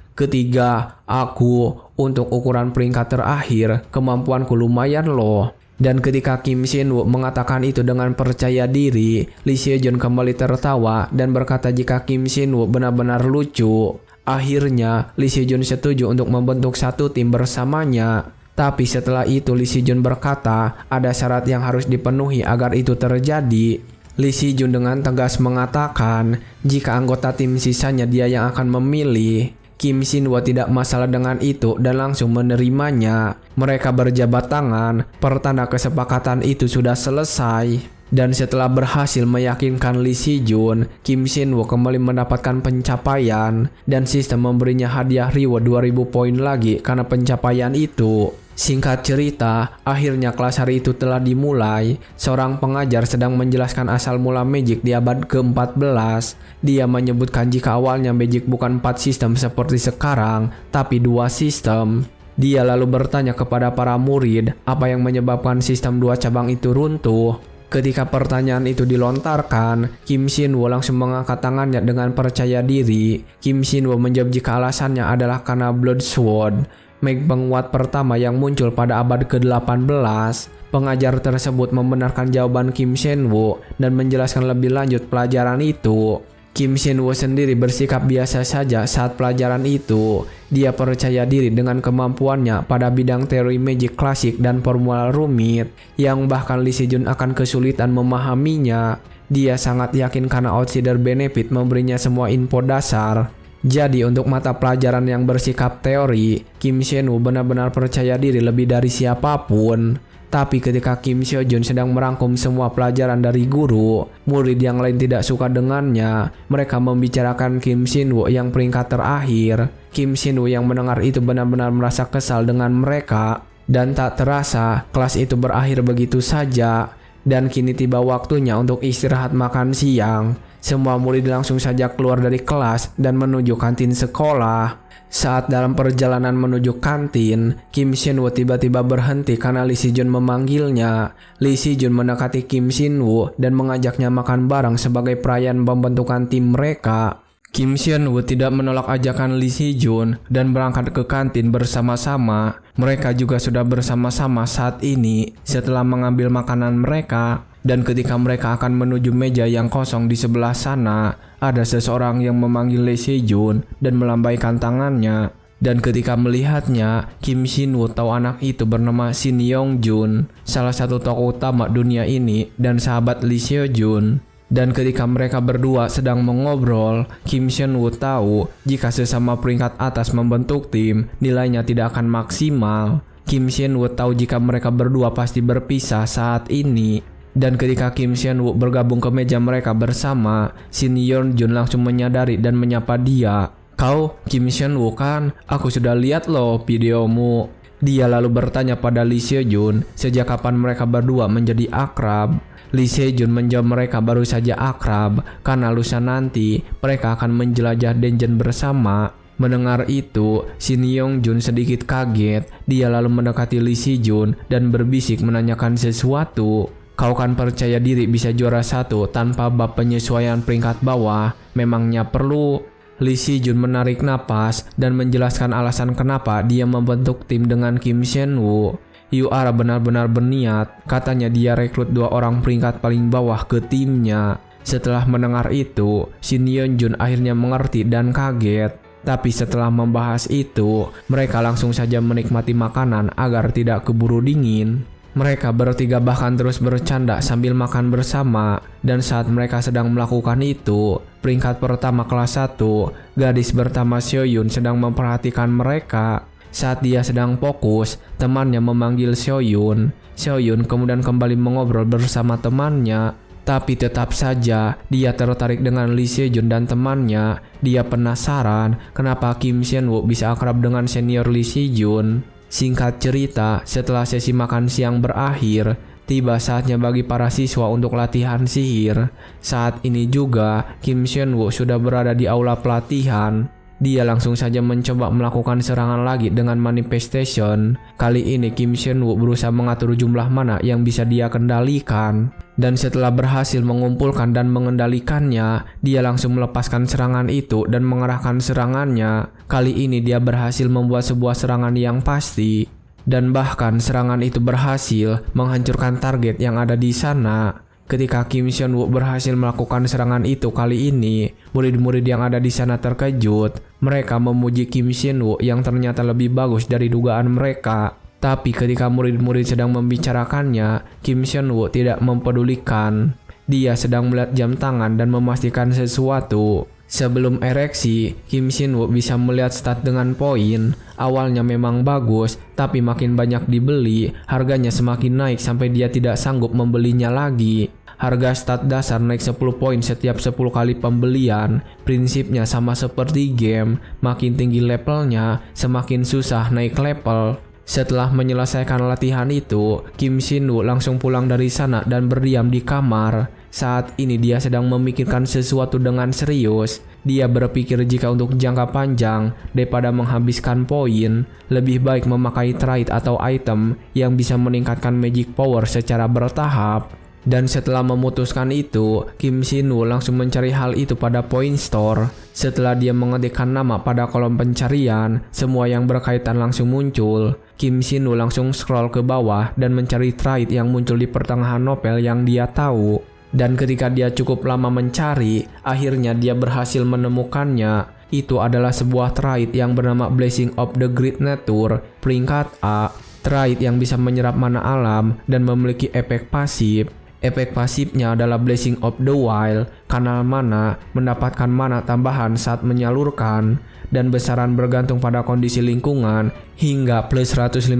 Aku untuk ukuran peringkat terakhir, kemampuanku lumayan loh. Dan ketika Kim Sien-woo mengatakan itu dengan percaya diri, Lee Seo-jun kembali tertawa dan berkata jika Kim Sien-woo benar-benar lucu. Akhirnya, Lee Seo-jun setuju untuk membentuk satu tim bersamanya. Tapi setelah itu Lee Seo-jun berkata ada syarat yang harus dipenuhi agar itu terjadi. Lee Seo-jun dengan tegas mengatakan jika anggota tim sisanya dia yang akan memilih. Kim Sien-woo tidak masalah dengan itu dan langsung menerimanya. Mereka berjabat tangan, pertanda kesepakatan itu sudah selesai. Dan setelah berhasil meyakinkan Lee Seo-jun, Kim Sien-woo kembali mendapatkan pencapaian dan sistem memberinya hadiah reward 2000 poin lagi karena pencapaian itu. Singkat cerita, akhirnya kelas hari itu telah dimulai. Seorang pengajar sedang menjelaskan asal mula Magic di abad ke-14. Dia menyebutkan jika awalnya Magic bukan 4 sistem seperti sekarang, tapi 2 sistem. Dia lalu bertanya kepada para murid apa yang menyebabkan sistem 2 cabang itu runtuh. Ketika pertanyaan itu dilontarkan, Kim Sien-woo langsung mengangkat tangannya dengan percaya diri. Kim Sien-woo menjawab jika alasannya adalah karena Blood Sword, mag penguat pertama yang muncul pada abad ke-18. Pengajar tersebut membenarkan jawaban Kim Sien-woo dan menjelaskan lebih lanjut pelajaran itu. Kim Sien-woo sendiri bersikap biasa saja saat pelajaran itu. Dia percaya diri dengan kemampuannya pada bidang teori Magic klasik dan formula rumit, yang bahkan Lee Seo-jun akan kesulitan memahaminya. Dia sangat yakin karena Outsider Benefit memberinya semua info dasar. Jadi untuk mata pelajaran yang bersikap teori, Kim Sien-woo benar-benar percaya diri lebih dari siapapun. Tapi ketika Kim Seo Jun sedang merangkum semua pelajaran dari guru, murid yang lain tidak suka dengannya. Mereka membicarakan Kim Shin Woo yang peringkat terakhir. Kim Shin Woo yang mendengar itu benar-benar merasa kesal dengan mereka. Dan tak terasa, kelas itu berakhir begitu saja. Dan kini tiba waktunya untuk istirahat makan siang. Semua murid langsung saja keluar dari kelas dan menuju kantin sekolah. Saat dalam perjalanan menuju kantin, Kim Shin Woo tiba-tiba berhenti karena Lee Si Jun memanggilnya. Lee Si Jun mendekati Kim Shin Woo dan mengajaknya makan bareng sebagai perayaan pembentukan tim mereka. Kim Shin Woo tidak menolak ajakan Lee Si Jun dan berangkat ke kantin bersama-sama. Mereka juga sudah bersama-sama saat ini setelah mengambil makanan mereka. Dan ketika mereka akan menuju meja yang kosong di sebelah sana, ada seseorang yang memanggil Lee Si Jun dan melambaikan tangannya. Dan ketika melihatnya, Kim Shin Woo tahu anak itu bernama Shin Yong Jun, salah satu tokoh utama dunia ini dan sahabat Lee Seo Jun. Dan ketika mereka berdua sedang mengobrol, Kim Shin Woo tahu jika sesama peringkat atas membentuk tim, nilainya tidak akan maksimal. Kim Shin Woo tahu jika mereka berdua pasti berpisah saat ini. Dan ketika Kim Shin Woo bergabung ke meja mereka bersama, Shin Yeon Jun langsung menyadari dan menyapa dia. "Kau Kim Shin Woo kan? Aku sudah lihat loh videomu." Dia lalu bertanya pada Lee Seo Jun sejak kapan mereka berdua menjadi akrab. Lee Seo Jun menjawab mereka baru saja akrab karena lusa nanti mereka akan menjelajah dungeon bersama. Mendengar itu, Shin Yeon Jun sedikit kaget. Dia lalu mendekati Lee Si Jun dan berbisik menanyakan sesuatu. "Kau kan percaya diri bisa juara 1 tanpa bab penyesuaian peringkat bawah, memangnya perlu?" Lee Si Jun menarik napas dan menjelaskan alasan kenapa dia membentuk tim dengan Kim Shin Woo. "You are benar-benar berniat," katanya dia rekrut 2 orang peringkat paling bawah ke timnya. Setelah mendengar itu, Shin Yeon Jun akhirnya mengerti dan kaget. Tapi setelah membahas itu, mereka langsung saja menikmati makanan agar tidak keburu dingin. Mereka bertiga bahkan terus bercanda sambil makan bersama. Dan saat mereka sedang melakukan itu, peringkat pertama kelas 1, gadis bernama Seoyun sedang memperhatikan mereka. Saat dia sedang fokus, temannya memanggil Seoyun. Seoyun kemudian kembali mengobrol bersama temannya. Tapi tetap saja dia tertarik dengan Lee Seo-jun dan temannya. Dia penasaran kenapa Kim Shin Woo bisa akrab dengan senior Lee Si-jun. Singkat cerita, setelah sesi makan siang berakhir, tiba saatnya bagi para siswa untuk latihan sihir. Saat ini juga, Kim Shin Woo sudah berada di aula pelatihan. Dia langsung saja mencoba melakukan serangan lagi dengan manifestation. Kali ini Kim Shin Woo berusaha mengatur jumlah mana yang bisa dia kendalikan. Dan setelah berhasil mengumpulkan dan mengendalikannya, dia langsung melepaskan serangan itu dan mengerahkan serangannya. Kali ini dia berhasil membuat sebuah serangan yang pasti. Dan bahkan serangan itu berhasil menghancurkan target yang ada di sana. Ketika Kim Shin Woo berhasil melakukan serangan itu kali ini, murid-murid yang ada di sana terkejut. Mereka memuji Kim Shin Woo yang ternyata lebih bagus dari dugaan mereka. Tapi ketika murid-murid sedang membicarakannya, Kim Shin Woo tidak mempedulikan. Dia sedang melihat jam tangan dan memastikan sesuatu. Sebelum ereksi, Kim Shin Woo bisa melihat stat dengan poin. Awalnya memang bagus, tapi makin banyak dibeli, harganya semakin naik sampai dia tidak sanggup membelinya lagi. Harga stat dasar naik 10 poin setiap 10 kali pembelian. Prinsipnya sama seperti game, makin tinggi levelnya, semakin susah naik level. Setelah menyelesaikan latihan itu, Kim Shin Woo langsung pulang dari sana dan berdiam di kamar. Saat ini dia sedang memikirkan sesuatu dengan serius. Dia berpikir jika untuk jangka panjang, daripada menghabiskan poin, lebih baik memakai trait atau item yang bisa meningkatkan magic power secara bertahap. Dan setelah memutuskan itu, Kim Shin Woo langsung mencari hal itu pada point store. Setelah dia mengetikkan nama pada kolom pencarian, semua yang berkaitan langsung muncul. Kim Shin Woo langsung scroll ke bawah dan mencari trait yang muncul di pertengahan novel yang dia tahu. Dan ketika dia cukup lama mencari, akhirnya dia berhasil menemukannya. Itu adalah sebuah trait yang bernama Blessing of the Great Nature, peringkat A. Trait yang bisa menyerap mana alam dan memiliki efek pasif. Efek pasifnya adalah Blessing of the Wild. Kanal mana mendapatkan mana tambahan saat menyalurkan, dan besaran bergantung pada kondisi lingkungan hingga plus 150%.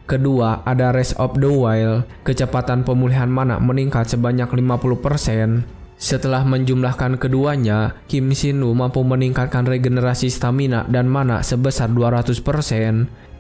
Kedua, ada Rest of the Wild. Kecepatan pemulihan mana meningkat sebanyak 50%. Setelah menjumlahkan keduanya, Kim Shin-woo mampu meningkatkan regenerasi stamina dan mana sebesar 200%.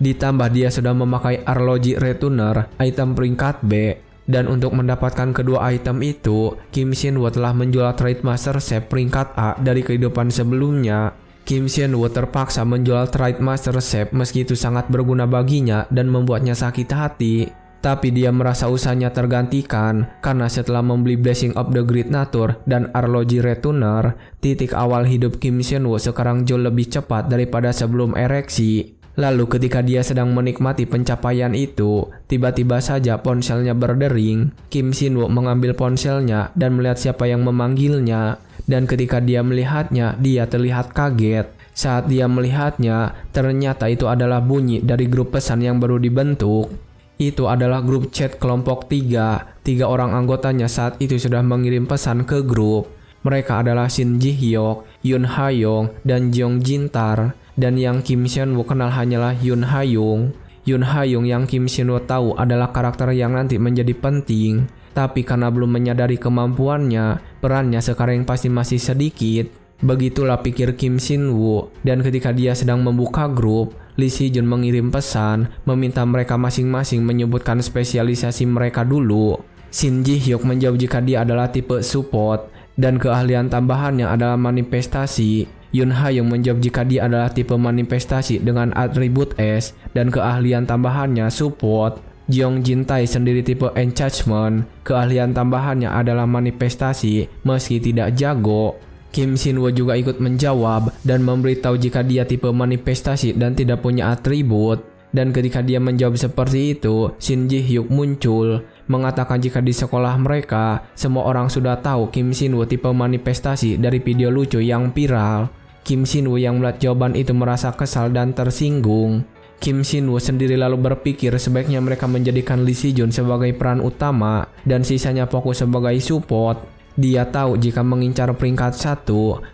Ditambah dia sudah memakai Arlogy Retuner, item peringkat B. Dan untuk mendapatkan kedua item itu, Kim Shin-woo telah menjual Trade Master Shape peringkat A dari kehidupan sebelumnya. Kim Shin-woo terpaksa menjual Trade Master Shape meski itu sangat berguna baginya dan membuatnya sakit hati. Tapi dia merasa usahanya tergantikan karena setelah membeli Blessing of the Great Nature dan Arlogy Retuner, titik awal hidup Kim Shin-woo sekarang jauh lebih cepat daripada sebelum ereksi. Lalu ketika dia sedang menikmati pencapaian itu, tiba-tiba saja ponselnya berdering. Kim Shin-woo mengambil ponselnya dan melihat siapa yang memanggilnya. Dan ketika dia melihatnya, dia terlihat kaget. Saat dia melihatnya, ternyata itu adalah bunyi dari grup pesan yang baru dibentuk. Itu adalah grup chat kelompok 3. 3 orang anggotanya saat itu sudah mengirim pesan ke grup. Mereka adalah Shin Ji-hyuk, Yoon Ha-young, dan Jeong Jin-tar. Dan yang Kim Shin-woo kenal hanyalah Yoon Ha-young. Yoon Ha-young yang Kim Shin-woo tahu adalah karakter yang nanti menjadi penting. Tapi karena belum menyadari kemampuannya, perannya sekarang pasti masih sedikit. Begitulah pikir Kim Shin-woo. Dan ketika dia sedang membuka grup, Lee Si-jun mengirim pesan meminta mereka masing-masing menyebutkan spesialisasi mereka dulu. Shin Ji-hyuk menjawab jika dia adalah tipe support dan keahlian tambahannya adalah manifestasi. Yoon Ha-young menjawab jika dia adalah tipe manifestasi dengan atribut S dan keahlian tambahannya support. Jeong Jin-tae sendiri tipe enchantment, keahlian tambahannya adalah manifestasi meski tidak jago. Kim Shin-woo juga ikut menjawab dan memberitahu jika dia tipe manifestasi dan tidak punya atribut. Dan ketika dia menjawab seperti itu, Shin Ji-hyuk muncul, mengatakan jika di sekolah mereka, semua orang sudah tahu Kim Shin-woo tipe manifestasi dari video lucu yang viral. Kim Shin-woo yang melihat jawaban itu merasa kesal dan tersinggung. Kim Shin-woo sendiri lalu berpikir sebaiknya mereka menjadikan Lee Si-jun sebagai peran utama dan sisanya fokus sebagai support. Dia tahu jika mengincar peringkat 1,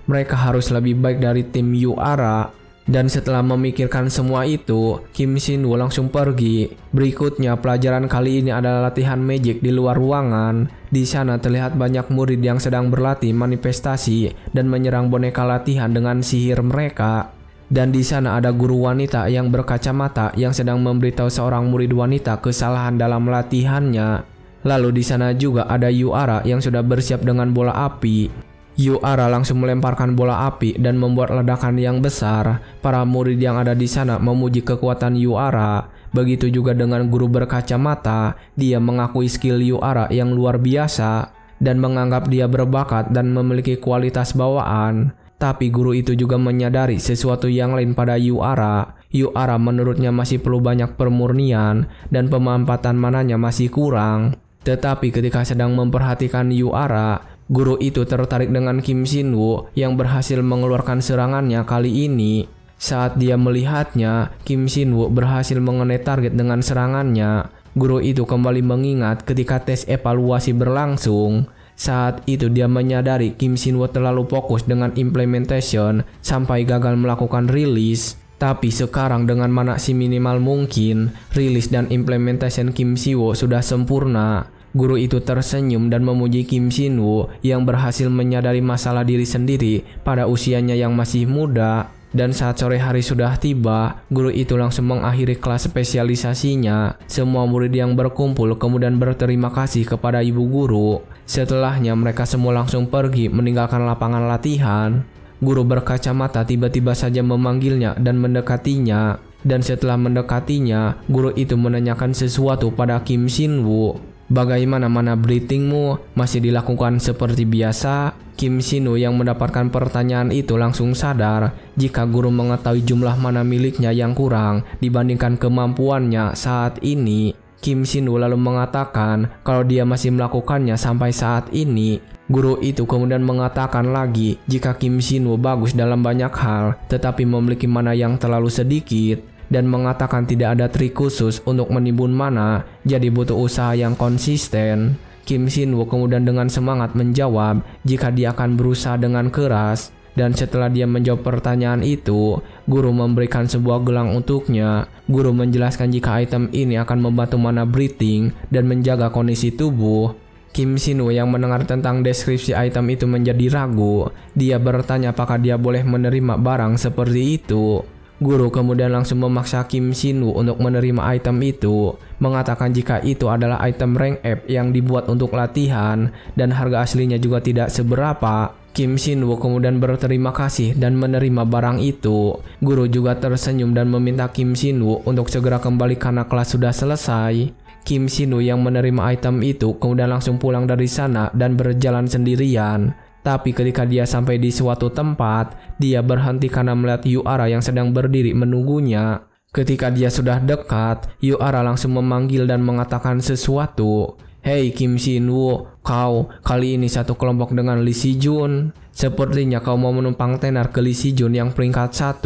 mereka harus lebih baik dari tim Yuu-ara. Dan setelah memikirkan semua itu, Kim Shin-woo langsung pergi. Berikutnya, pelajaran kali ini adalah latihan magic di luar ruangan. Di sana terlihat banyak murid yang sedang berlatih manifestasi dan menyerang boneka latihan dengan sihir mereka. Dan di sana ada guru wanita yang berkacamata yang sedang memberitahu seorang murid wanita kesalahan dalam latihannya. Lalu di sana juga ada Yuu-ara yang sudah bersiap dengan bola api. Yuu-ara langsung melemparkan bola api dan membuat ledakan yang besar. Para murid yang ada di sana memuji kekuatan Yuu-ara. Begitu juga dengan guru berkacamata, dia mengakui skill Yuu-ara yang luar biasa dan menganggap dia berbakat dan memiliki kualitas bawaan. Tapi guru itu juga menyadari sesuatu yang lain pada Yuu-ara. Yuu-ara menurutnya masih perlu banyak permurnian dan pemanfaatan mananya masih kurang. Tetapi ketika sedang memperhatikan Yuu-ara, guru itu tertarik dengan Kim Shin-woo yang berhasil mengeluarkan serangannya kali ini. Saat dia melihatnya, Kim Shin-woo berhasil mengenai target dengan serangannya. Guru itu kembali mengingat ketika tes evaluasi berlangsung. Saat itu dia menyadari Kim Shin-woo terlalu fokus dengan implementation sampai gagal melakukan rilis. Tapi sekarang dengan mana minimal mungkin, rilis dan implementation Kim Shin-woo sudah sempurna. Guru itu tersenyum dan memuji Kim Shin-woo yang berhasil menyadari masalah diri sendiri pada usianya yang masih muda. Dan saat sore hari sudah tiba, guru itu langsung mengakhiri kelas spesialisasinya. Semua murid yang berkumpul kemudian berterima kasih kepada ibu guru. Setelahnya mereka semua langsung pergi meninggalkan lapangan latihan. Guru berkacamata tiba-tiba saja memanggilnya dan mendekatinya. Dan setelah mendekatinya, guru itu menanyakan sesuatu pada Kim Shin-woo. Bagaimana mana breathingmu? Masih dilakukan seperti biasa? Kim Shin-woo yang mendapatkan pertanyaan itu langsung sadar jika guru mengetahui jumlah mana miliknya yang kurang dibandingkan kemampuannya saat ini. Kim Shin-woo lalu mengatakan kalau dia masih melakukannya sampai saat ini. Guru itu kemudian mengatakan lagi jika Kim Shin-woo bagus dalam banyak hal tetapi memiliki mana yang terlalu sedikit. dan mengatakan tidak ada trik khusus untuk menimbun mana, jadi butuh usaha yang konsisten. Kim Shin-woo kemudian dengan semangat menjawab jika dia akan berusaha dengan keras. Dan setelah dia menjawab pertanyaan itu, guru memberikan sebuah gelang untuknya. Guru menjelaskan jika item ini akan membantu mana breathing dan menjaga kondisi tubuh. Kim Shin-woo yang mendengar tentang deskripsi item itu menjadi ragu. Dia bertanya apakah dia boleh menerima barang seperti itu. Guru kemudian langsung memaksa Kim Shin-woo untuk menerima item itu, mengatakan jika itu adalah item rank up yang dibuat untuk latihan dan harga aslinya juga tidak seberapa. Kim Shin-woo kemudian berterima kasih dan menerima barang itu. Guru juga tersenyum dan meminta Kim Shin-woo untuk segera kembali karena kelas sudah selesai. Kim Shin-woo yang menerima item itu kemudian langsung pulang dari sana dan berjalan sendirian. Tapi ketika dia sampai di suatu tempat, dia berhenti karena melihat Yuara yang sedang berdiri menunggunya. Ketika dia sudah dekat, Yuara langsung memanggil dan mengatakan sesuatu. Hei Kim Shin-woo, kau kali ini satu kelompok dengan Lee Si-jun. Sepertinya kau mau menumpang tenar ke Lee Si-jun yang peringkat 1.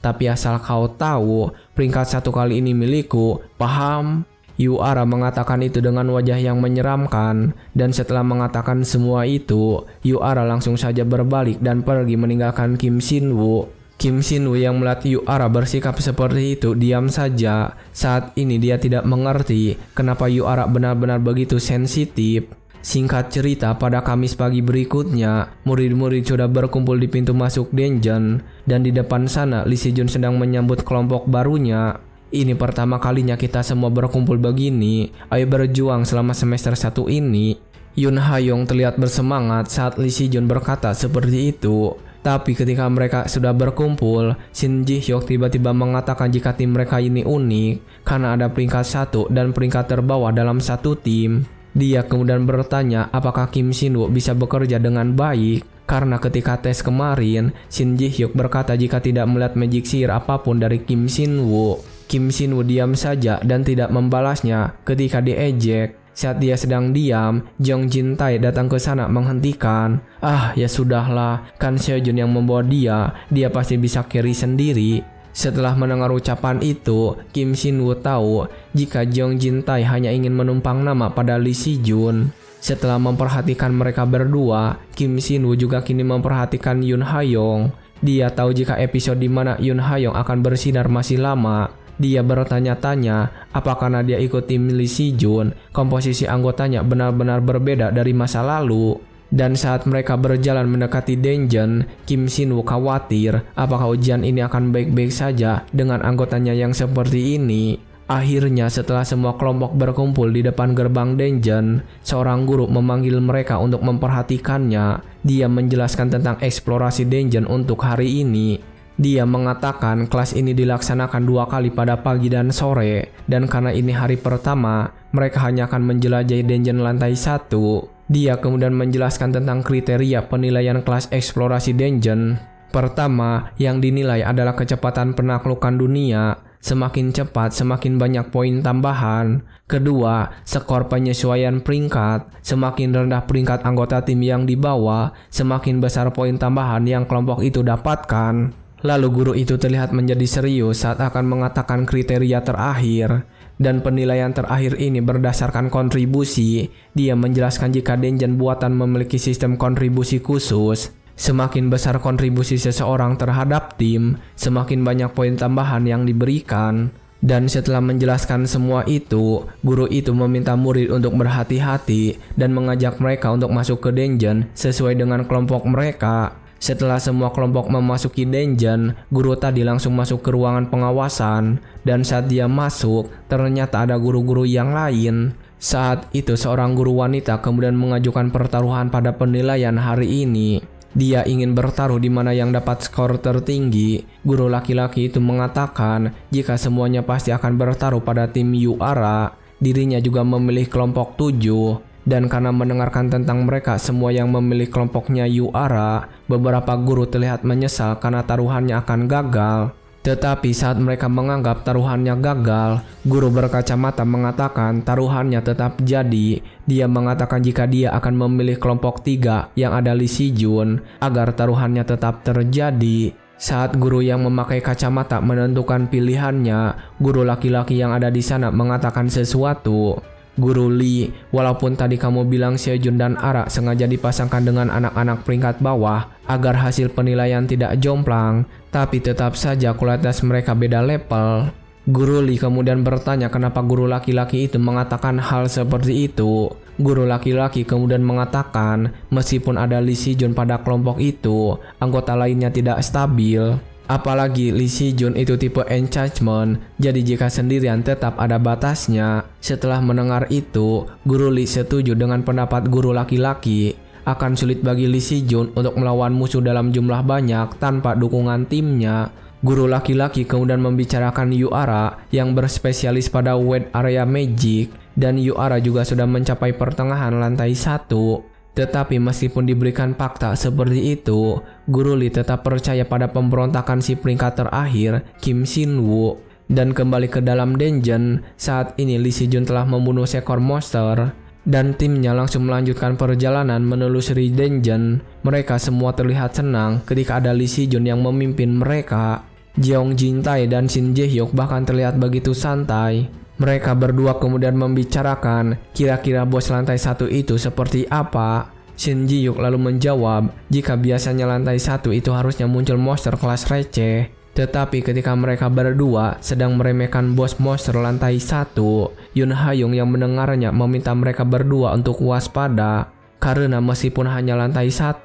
Tapi asal kau tahu, peringkat 1 kali ini milikku, paham? Yuara mengatakan itu dengan wajah yang menyeramkan. Dan setelah mengatakan semua itu, Yuara langsung saja berbalik dan pergi meninggalkan Kim Shin-woo. Kim Shin-woo yang melihat Yuara bersikap seperti itu diam saja. Saat ini dia tidak mengerti kenapa Yuara benar-benar begitu sensitif. Singkat cerita, pada Kamis pagi berikutnya, murid-murid sudah berkumpul di pintu masuk dungeon. Dan di depan sana, Lee Si-jun sedang menyambut kelompok barunya. Ini pertama kalinya kita semua berkumpul begini. Ayo berjuang selama semester 1 ini. Yoon Ha-young terlihat bersemangat saat Lee Si-jun berkata seperti itu. Tapi ketika mereka sudah berkumpul, Shin Ji-hyuk tiba-tiba mengatakan jika tim mereka ini unik karena ada peringkat 1 dan peringkat terbawah dalam satu tim. Dia kemudian bertanya apakah Kim Shin-woo bisa bekerja dengan baik. Karena ketika tes kemarin, Shin Ji-hyuk berkata jika tidak melihat magic sihir apapun dari Kim Shin-woo. Kim Shin-woo diam saja dan tidak membalasnya ketika diejek. Saat dia sedang diam, Jong Jin-tae datang ke sana menghentikan. Ah, ya sudahlah, kan Seo-jun yang membawa dia pasti bisa carry sendiri. Setelah mendengar ucapan itu, Kim Shin-woo tahu jika Jong Jin-tae hanya ingin menumpang nama pada Lee Si-jun. Setelah memperhatikan mereka berdua, Kim Shin-woo juga kini memperhatikan Yoon Ha-young. Dia tahu jika episode di mana Yoon Ha-young akan bersinar masih lama. Dia bertanya-tanya apakah karena dia ikut tim Lee Si-jun, komposisi anggotanya benar-benar berbeda dari masa lalu. Dan saat mereka berjalan mendekati dungeon, Kim Shin-woo khawatir apakah ujian ini akan baik-baik saja dengan anggotanya yang seperti ini. Akhirnya setelah semua kelompok berkumpul di depan gerbang dungeon, seorang guru memanggil mereka untuk memperhatikannya. Dia menjelaskan tentang eksplorasi dungeon untuk hari ini. Dia mengatakan kelas ini dilaksanakan 2 kali pada pagi dan sore, dan karena ini hari pertama, mereka hanya akan menjelajahi dungeon lantai 1. Dia kemudian menjelaskan tentang kriteria penilaian kelas eksplorasi dungeon. Pertama, yang dinilai adalah kecepatan penaklukan dunia. Semakin cepat, semakin banyak poin tambahan. Kedua, skor penyesuaian peringkat. Semakin rendah peringkat anggota tim yang dibawa, semakin besar poin tambahan yang kelompok itu dapatkan. Lalu guru itu terlihat menjadi serius saat akan mengatakan kriteria terakhir. Dan penilaian terakhir ini berdasarkan kontribusi. Dia menjelaskan jika dungeon buatan memiliki sistem kontribusi khusus. Semakin besar kontribusi seseorang terhadap tim, semakin banyak poin tambahan yang diberikan. Dan setelah menjelaskan semua itu, guru itu meminta murid untuk berhati-hati dan mengajak mereka untuk masuk ke dungeon sesuai dengan kelompok mereka. Setelah semua kelompok memasuki dungeon, guru tadi langsung masuk ke ruangan pengawasan. Dan saat dia masuk, ternyata ada guru-guru yang lain. Saat itu seorang guru wanita kemudian mengajukan pertaruhan pada penilaian hari ini. Dia ingin bertaruh di mana yang dapat skor tertinggi. Guru laki-laki itu mengatakan jika semuanya pasti akan bertaruh pada tim Yuara. Dirinya juga memilih kelompok 7. Dan karena mendengarkan tentang mereka semua yang memilih kelompoknya Yuara, beberapa guru terlihat menyesal karena taruhannya akan gagal. Tetapi saat mereka menganggap taruhannya gagal, guru berkacamata mengatakan taruhannya tetap jadi. Dia mengatakan jika dia akan memilih kelompok 3 yang ada Lee Si-jun agar taruhannya tetap terjadi. Saat guru yang memakai kacamata menentukan pilihannya, guru laki-laki yang ada di sana mengatakan sesuatu. Guru Lee, walaupun tadi kamu bilang Sejun dan Ara sengaja dipasangkan dengan anak-anak peringkat bawah agar hasil penilaian tidak jomplang, tapi tetap saja kualitas mereka beda level. Guru Lee kemudian bertanya kenapa guru laki-laki itu mengatakan hal seperti itu. Guru laki-laki kemudian mengatakan meskipun ada Lee Si-jun pada kelompok itu, anggota lainnya tidak stabil. Apalagi Lee Si-jun itu tipe enchantment, jadi jika sendirian tetap ada batasnya. Setelah mendengar itu, Guru Lee setuju dengan pendapat guru laki-laki. Akan sulit bagi Lee Si-jun untuk melawan musuh dalam jumlah banyak tanpa dukungan timnya. Guru laki-laki kemudian membicarakan Yuara yang berspesialis pada Wet Area Magic, dan Yuara juga sudah mencapai pertengahan lantai 1. Tetapi meskipun diberikan fakta seperti itu, Guru Lee tetap percaya pada pemberontakan si peringkat terakhir, Kim Shin-woo. Dan kembali ke dalam dungeon, saat ini Lee Si-jun telah membunuh seekor monster, dan timnya langsung melanjutkan perjalanan menelusuri dungeon. Mereka semua terlihat senang ketika ada Lee Si-jun yang memimpin mereka. Jeong Jin-tae dan Shin Jae-hyuk bahkan terlihat begitu santai. Mereka berdua kemudian membicarakan kira-kira bos lantai 1 itu seperti apa. Shin Jae-hyuk lalu menjawab jika biasanya lantai 1 itu harusnya muncul monster kelas receh. Tetapi ketika mereka berdua sedang meremehkan bos monster lantai 1, Yoon Ha-young yang mendengarnya meminta mereka berdua untuk waspada. Karena meskipun hanya lantai 1,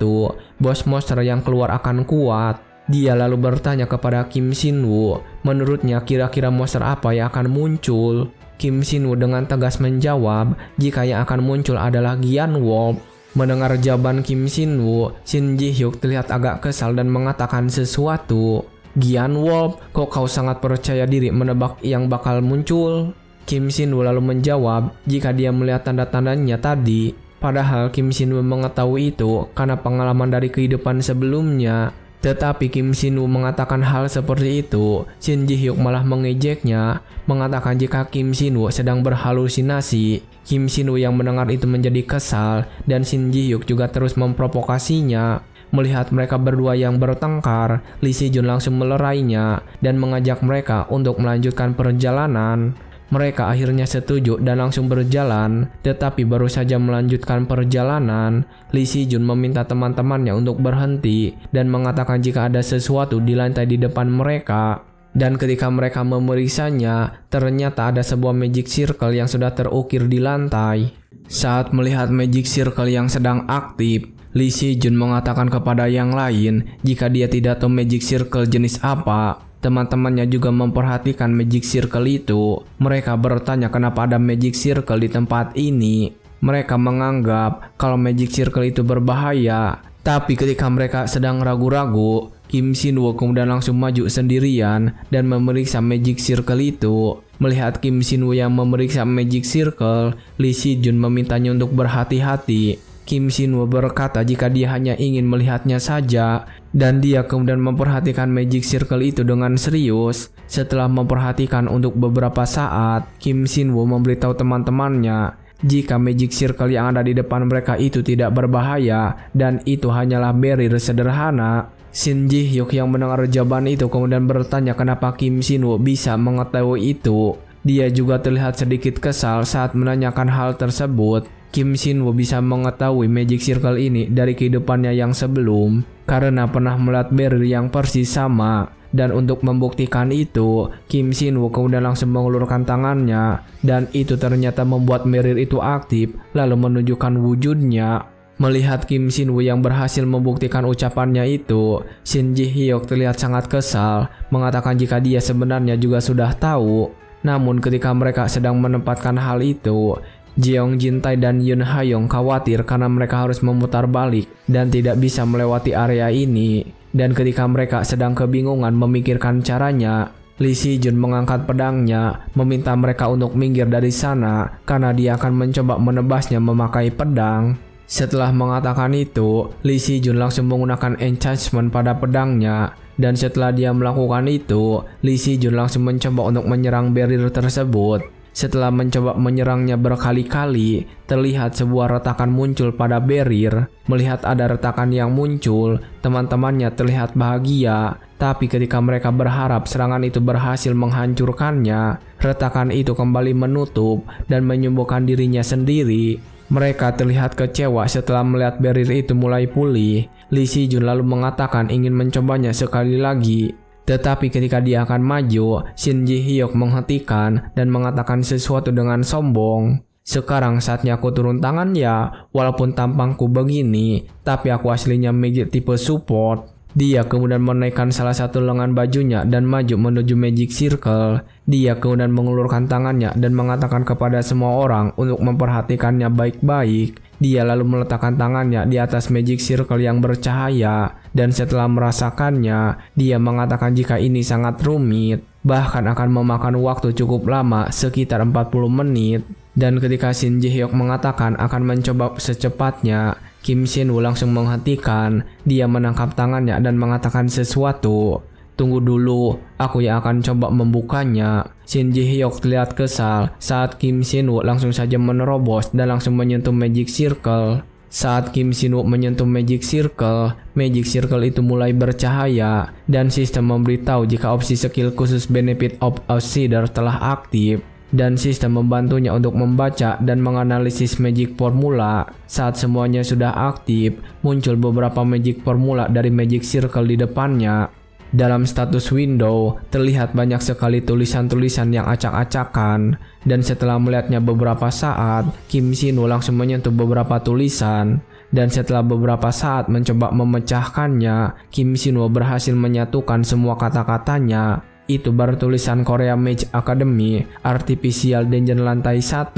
bos monster yang keluar akan kuat. Dia lalu bertanya kepada Kim Shin-woo, menurutnya kira-kira monster apa yang akan muncul. Kim Shin-woo dengan tegas menjawab jika yang akan muncul adalah Giant Wolf. Mendengar jawaban Kim Shin-woo, Shin Jae-hyuk terlihat agak kesal dan mengatakan sesuatu. Giant Wolf, kok kau sangat percaya diri menebak yang bakal muncul? Kim Shin-woo lalu menjawab jika dia melihat tanda-tandanya tadi. Padahal Kim Shin-woo mengetahui itu karena pengalaman dari kehidupan sebelumnya. Tetapi Kim Shin-woo mengatakan hal seperti itu, Shin Jae-hyuk malah mengejeknya, mengatakan jika Kim Shin-woo sedang berhalusinasi. Kim Shin-woo yang mendengar itu menjadi kesal, dan Shin Jae-hyuk juga terus memprovokasinya. Melihat mereka berdua yang bertengkar, Lee Si-jun langsung melerainya dan mengajak mereka untuk melanjutkan perjalanan. Mereka akhirnya setuju dan langsung berjalan, tetapi baru saja melanjutkan perjalanan, Lee Si-jun meminta teman-temannya untuk berhenti dan mengatakan jika ada sesuatu di lantai di depan mereka. Dan ketika mereka memeriksanya, ternyata ada sebuah magic circle yang sudah terukir di lantai. Saat melihat magic circle yang sedang aktif, Lee Si-jun mengatakan kepada yang lain jika dia tidak tahu magic circle jenis apa. Teman-temannya juga memperhatikan magic circle itu. Mereka bertanya kenapa ada magic circle di tempat ini. Mereka menganggap kalau magic circle itu berbahaya. Tapi ketika mereka sedang ragu-ragu, Kim Shin-woo kemudian langsung maju sendirian dan memeriksa magic circle itu. Melihat Kim Shin-woo yang memeriksa magic circle, Lee Si-jun memintanya untuk berhati-hati. Kim Shin-woo berkata jika dia hanya ingin melihatnya saja, dan dia kemudian memperhatikan magic circle itu dengan serius. Setelah memperhatikan untuk beberapa saat, Kim Shin-woo memberitahu teman-temannya jika magic circle yang ada di depan mereka itu tidak berbahaya dan itu hanyalah barrier sederhana. Shin Jae-hyuk yang mendengar jawaban itu kemudian bertanya kenapa Kim Shin-woo bisa mengetahui itu. Dia juga terlihat sedikit kesal saat menanyakan hal tersebut. Kim Shin-woo bisa mengetahui magic circle ini dari kehidupannya yang sebelum karena pernah melihat barrier yang persis sama. Dan untuk membuktikan itu, Kim Shin-woo kemudian langsung mengulurkan tangannya dan itu ternyata membuat barrier itu aktif lalu menunjukkan wujudnya. Melihat Kim Shin-woo yang berhasil membuktikan ucapannya itu, Shin Jae-hyuk terlihat sangat kesal, mengatakan jika dia sebenarnya juga sudah tahu. Namun ketika mereka sedang menempatkan hal itu, Jeong Jin-tae dan Yoon Ha-young khawatir karena mereka harus memutar balik dan tidak bisa melewati area ini. Dan ketika mereka sedang kebingungan memikirkan caranya, Lee Si-jun mengangkat pedangnya, meminta mereka untuk minggir dari sana karena dia akan mencoba menebasnya memakai pedang. Setelah mengatakan itu, Lee Si-jun langsung menggunakan enchantment pada pedangnya. Dan setelah dia melakukan itu, Lee Si-jun langsung mencoba untuk menyerang barrier tersebut. Setelah mencoba menyerangnya berkali-kali, terlihat sebuah retakan muncul pada Beryl. Melihat ada retakan yang muncul, teman-temannya terlihat bahagia. Tapi ketika mereka berharap serangan itu berhasil menghancurkannya, retakan itu kembali menutup dan menyembuhkan dirinya sendiri. Mereka terlihat kecewa setelah melihat Beryl itu mulai pulih. Lee Si-jun lalu mengatakan ingin mencobanya sekali lagi. Tetapi ketika dia akan maju, Shin Ji-hyuk menghentikan dan mengatakan sesuatu dengan sombong. Sekarang saatnya aku turun tangan ya, walaupun tampangku begini, tapi aku aslinya magic tipe support. Dia kemudian menaikkan salah satu lengan bajunya dan maju menuju Magic Circle. Dia kemudian mengulurkan tangannya dan mengatakan kepada semua orang untuk memperhatikannya baik-baik. Dia lalu meletakkan tangannya di atas Magic Circle yang bercahaya, dan setelah merasakannya, dia mengatakan jika ini sangat rumit, bahkan akan memakan waktu cukup lama, sekitar 40 menit. Dan ketika Shin Ji-hyuk mengatakan akan mencoba secepatnya, Kim Shin-woo langsung menghentikan. Dia menangkap tangannya dan mengatakan sesuatu. Tunggu dulu, aku yang akan coba membukanya. Shin Ji-hyuk terlihat kesal saat Kim Shin-woo langsung saja menerobos dan langsung menyentuh Magic Circle. Saat Kim Shin-woo menyentuh Magic Circle itu mulai bercahaya dan sistem memberitahu jika opsi skill khusus Benefit of Outsider telah aktif. Dan sistem membantunya untuk membaca dan menganalisis magic formula. Saat semuanya sudah aktif, muncul beberapa magic formula dari Magic Circle di depannya. Dalam status window, terlihat banyak sekali tulisan-tulisan yang acak-acakan. Dan setelah melihatnya beberapa saat, Kim Shin-woo langsung menyentuh beberapa tulisan. Dan setelah beberapa saat mencoba memecahkannya, Kim Shin-woo berhasil menyatukan semua kata-katanya. Itu bertulisan Korea Mage Academy, Artificial Dungeon lantai 1,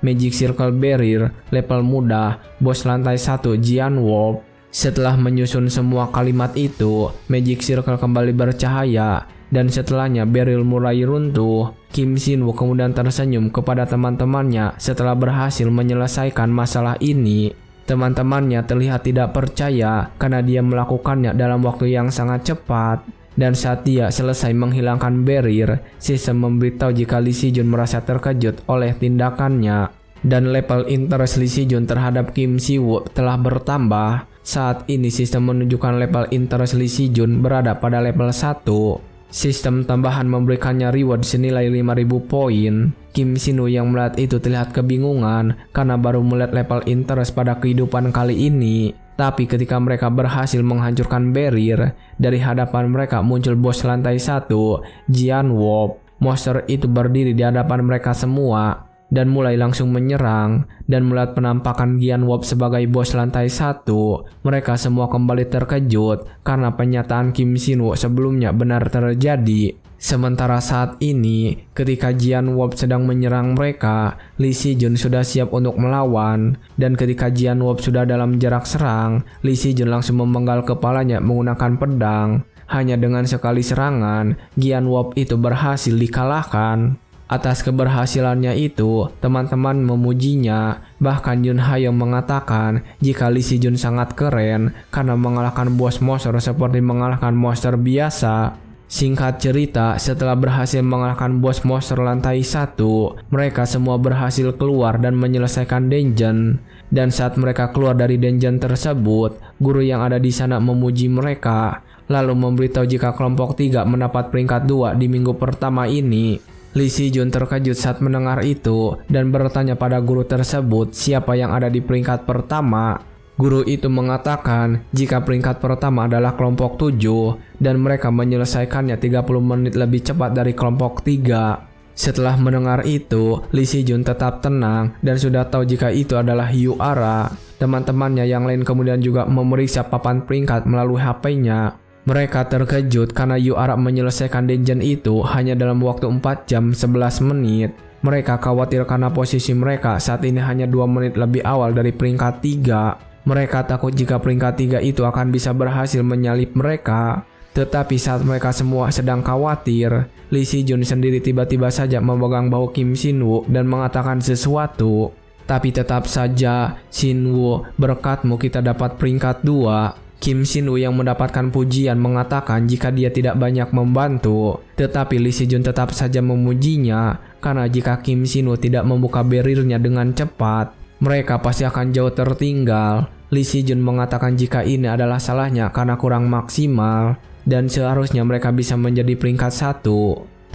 Magic Circle Beryl, level mudah, bos lantai 1 Jian Wolf. Setelah menyusun semua kalimat itu, Magic Circle kembali bercahaya, dan setelahnya Beryl mulai runtuh. Kim Shin-woo kemudian tersenyum kepada teman-temannya setelah berhasil menyelesaikan masalah ini. Teman-temannya terlihat tidak percaya karena dia melakukannya dalam waktu yang sangat cepat. Dan saat dia selesai menghilangkan Beryl, sistem memberitahu jika Lee Si-jun merasa terkejut oleh tindakannya. Dan level interest Lee Si-jun terhadap Kim Si-woo telah bertambah. Saat ini sistem menunjukkan level interest Lee Si-jun berada pada level 1. Sistem tambahan memberikannya reward senilai 5.000 poin. Kim Shin-woo yang melihat itu terlihat kebingungan karena baru melihat level interest pada kehidupan kali ini. Tapi ketika mereka berhasil menghancurkan Beryl, dari hadapan mereka muncul bos lantai 1, Jian Wolf. Monster itu berdiri di hadapan mereka semua dan mulai langsung menyerang. Dan melihat penampakan Jian Wolf sebagai bos lantai 1, mereka semua kembali terkejut karena pernyataan Kim Shin-woo sebelumnya benar terjadi. Sementara saat ini, ketika Jian Wolf sedang menyerang mereka, Lee Si-jun sudah siap untuk melawan. Dan ketika Jian Wolf sudah dalam jarak serang, Lee Si-jun langsung memenggal kepalanya menggunakan pedang. Hanya dengan sekali serangan, Jian Wolf itu berhasil dikalahkan. Atas keberhasilannya itu, teman-teman memujinya. Bahkan Yoon Ha-young mengatakan jika Lee Si-jun sangat keren karena mengalahkan bos monster seperti mengalahkan monster biasa. Singkat cerita, setelah berhasil mengalahkan bos monster lantai 1, mereka semua berhasil keluar dan menyelesaikan dungeon. Dan saat mereka keluar dari dungeon tersebut, guru yang ada di sana memuji mereka, lalu memberitahu jika kelompok 3 mendapat peringkat 2 di minggu pertama ini. Lee Si-jun terkejut saat mendengar itu dan bertanya pada guru tersebut siapa yang ada di peringkat pertama. Guru itu mengatakan jika peringkat pertama adalah kelompok 7 dan mereka menyelesaikannya 30 menit lebih cepat dari kelompok 3. Setelah mendengar itu, Lee Si-jun tetap tenang dan sudah tahu jika itu adalah Yuara. Teman-temannya yang lain kemudian juga memeriksa papan peringkat melalui HP-nya. Mereka terkejut karena Yuara menyelesaikan dungeon itu hanya dalam waktu 4 jam 11 menit. Mereka khawatir karena posisi mereka saat ini hanya 2 menit lebih awal dari peringkat 3. Mereka takut jika peringkat 3 itu akan bisa berhasil menyalip mereka. Tetapi saat mereka semua sedang khawatir, Lee Si-jun sendiri tiba-tiba saja memegang bahu Kim Shin-woo dan mengatakan sesuatu. Tapi tetap saja, Shin-woo, berkatmu kita dapat peringkat 2. Kim Shin-woo yang mendapatkan pujian mengatakan jika dia tidak banyak membantu, tetapi Lee Si-jun tetap saja memujinya karena jika Kim Shin-woo tidak membuka barirnya dengan cepat, mereka pasti akan jauh tertinggal. Lee Si-jun mengatakan jika ini adalah salahnya karena kurang maksimal dan seharusnya mereka bisa menjadi peringkat 1.